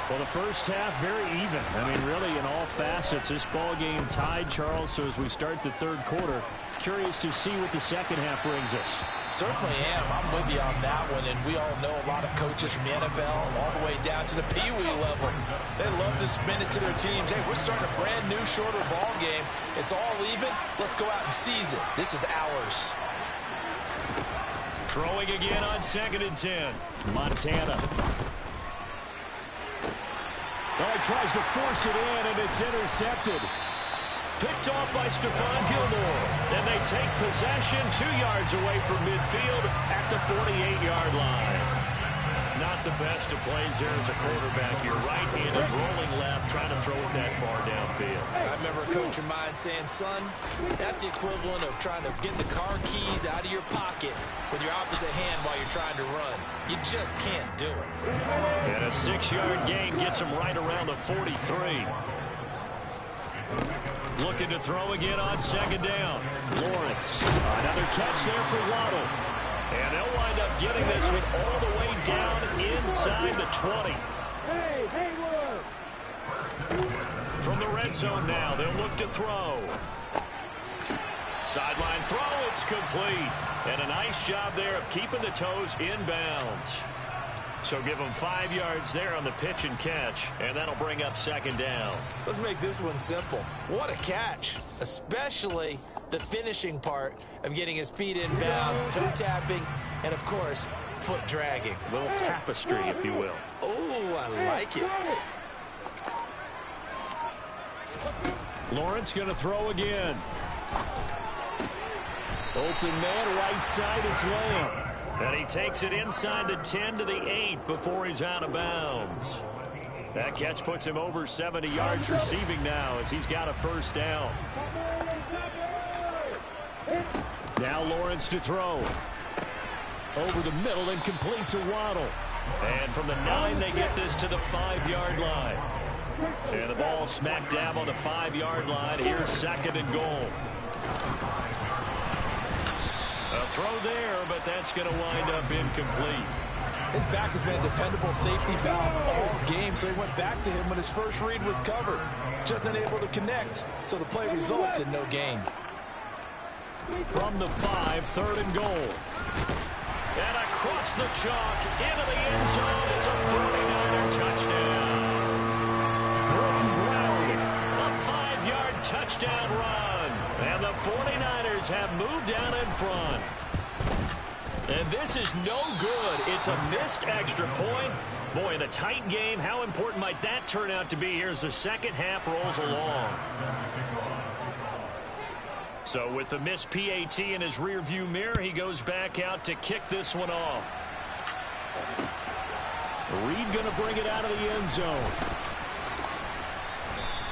Well, the first half, very even. I mean, really, in all facets, this ball game tied, Charles. So as we start the third quarter, curious to see what the second half brings us. Certainly am. I'm with you on that one. And we all know a lot of coaches from the NFL all the way down to the Pee-wee level. They love to spin it to their teams. Hey, we're starting a brand new, shorter ball game. It's all even. Let's go out and seize it. This is ours. Throwing again on 2nd and 10. Montana. Oh, he tries to force it in, and it's intercepted. Picked off by Stephon Gilmore. And they take possession 2 yards away from midfield at the 48-yard line. Not the best of plays there as a quarterback. You're right-handed, rolling left, trying to throw it that far downfield. I remember a coach of mine saying, son, that's the equivalent of trying to get the car keys out of your pocket with your opposite hand while you're trying to run. You just can't do it. And a 6-yard gain gets him right around the 43. Looking to throw again on second down. Lawrence. Another catch there for Waddle. And they'll wind up getting this one all the way down inside the 20. From the red zone now, they'll look to throw. Sideline throw, it's complete. And a nice job there of keeping the toes inbounds. So give them 5 yards there on the pitch and catch, and that'll bring up second down. Let's make this one simple. What a catch, especially the finishing part of getting his feet in bounds, toe tapping, and, of course, foot dragging. A little tapestry, if you will. Oh, I like it. Lawrence going to throw again. Open man, right side, it's Lamb. And he takes it inside the 10 to the 8 before he's out of bounds. That catch puts him over 70 yards receiving now as he's got a first down. Now Lawrence to throw. Over the middle and complete to Waddle. And from the 9, they get this to the 5-yard line. And the ball smack dab on the 5-yard line. Here's second and goal. A throw there, but that's going to wind up incomplete. His back has been a dependable safety valve all game, so he went back to him when his first read was covered. Just unable to connect, so the play results in no gain. From the 5, third and goal. And across the chalk, into the end zone, it's a 49er touchdown. Broken ground, a 5-yard touchdown run. And the 49ers have moved down in front. And this is no good. It's a missed extra point. Boy, in a tight game, how important might that turn out to be here as the second half rolls along? So with the missed PAT in his rearview mirror, he goes back out to kick this one off. Reed going to bring it out of the end zone.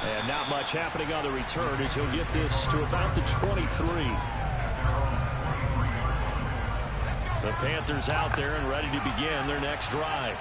And not much happening on the return as he'll get this to about the 23. The Panthers out there and ready to begin their next drive.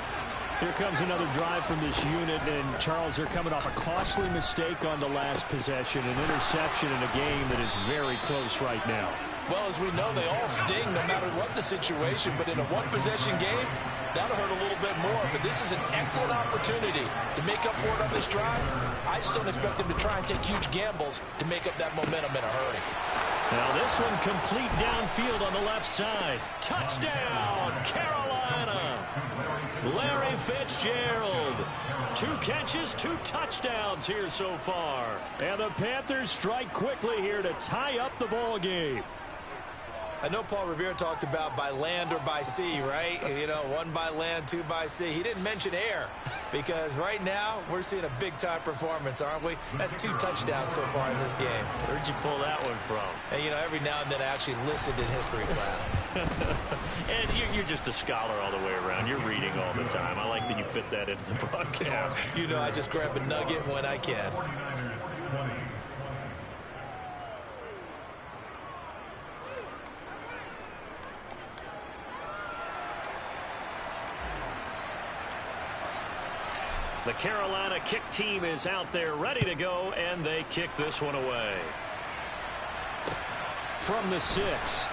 Here comes another drive from this unit, and Charles, they're coming off a costly mistake on the last possession, an interception in a game that is very close right now. Well, as we know, they all sting no matter what the situation, but in a one-possession game, that'll hurt a little bit more. But this is an excellent opportunity to make up for it on this drive. I just don't expect them to try and take huge gambles to make up that momentum in a hurry. Now this one complete downfield on the left side. Touchdown, Carolina! Larry Fitzgerald. 2 catches, 2 touchdowns here so far. And the Panthers strike quickly here to tie up the ball game. I know Paul Revere talked about by land or by sea, right? You know, 1 by land, 2 by sea. He didn't mention air because right now we're seeing a big-time performance, aren't we? That's 2 touchdowns so far in this game. Where'd you pull that one from? And, you know, every now and then I actually listened in history class. And you're just a scholar all the way around. You're reading all the time. I like that you fit that into the broadcast. You know, I just grab a nugget when I can. The Carolina kick team is out there ready to go, and they kick this one away. From the 6.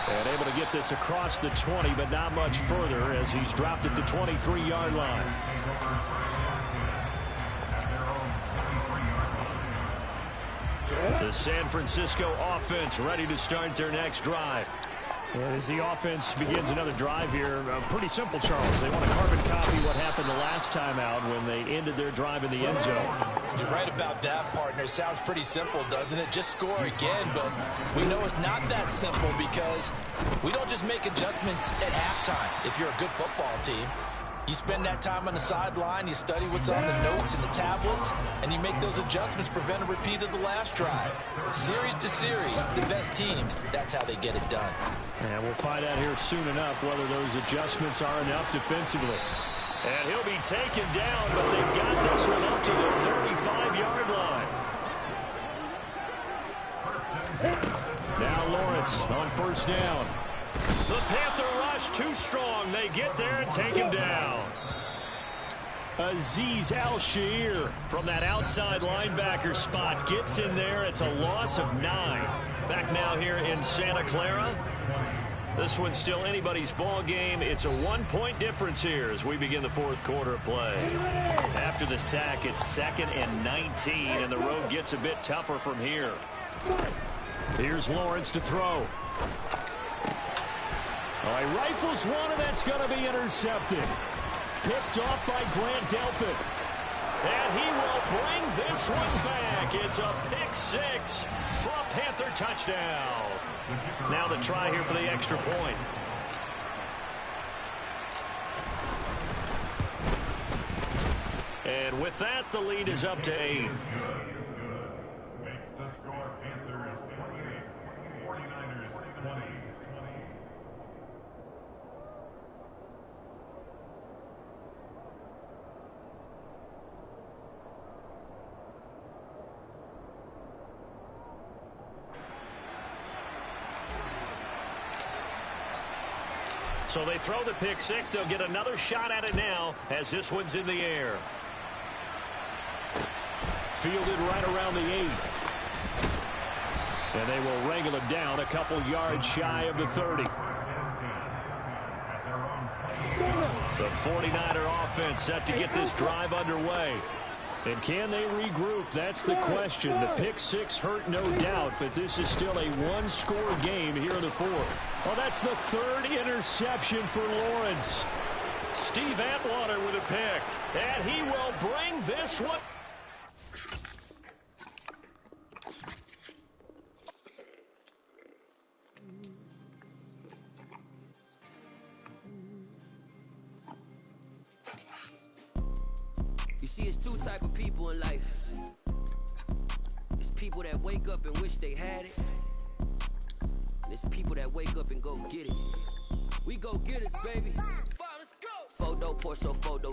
And able to get this across the 20, but not much further as he's dropped it to 23-yard line. The San Francisco offense ready to start their next drive. And as the offense begins another drive here, pretty simple, Charles. They want to carbon copy what happened the last time out when they ended their drive in the end zone. You're right about that, partner. Sounds pretty simple, doesn't it? Just score again, but we know it's not that simple because we don't just make adjustments at halftime if you're a good football team. You spend that time on the sideline, you study what's on the notes and the tablets, and you make those adjustments to prevent a repeat of the last drive. Series to series, the best teams, that's how they get it done. And we'll find out here soon enough whether those adjustments are enough defensively. And he'll be taken down, but they've got this one up to the 35-yard line. Now Lawrence on first down. The Panther rush too strong. They get there and take him down. Azeez Al-Shaair from that outside linebacker spot gets in there. It's a loss of 9. Back now here in Santa Clara. This one's still anybody's ball game. It's a 1-point difference here as we begin the fourth quarter of play. After the sack, it's 2nd and 19, and the road gets a bit tougher from here. Here's Lawrence to throw. All right, rifles one, and that's going to be intercepted. Picked off by Grant Delpit. And he will bring this one back. It's a pick 6 for a Panther touchdown. Now the try here for the extra point. And with that, the lead is up to 8. Makes the score Panthers 28, 49ers 20. So they throw the pick 6. They'll get another shot at it now as this one's in the air. Fielded right around the 8. And they will wrangle him down a couple yards shy of the 30. The 49er offense set to get this drive underway. And can they regroup? That's the question. The pick 6 hurt, no doubt, but this is still a one-score game here in the fourth. Well, that's the 3rd interception for Lawrence. Steve Atwater with a pick. And he will bring this one. You see, it's 2 type of people in life. It's people that wake up and wish they had it. And it's people that wake up and go get it. We go get it, baby. Photo, Porsche, photo.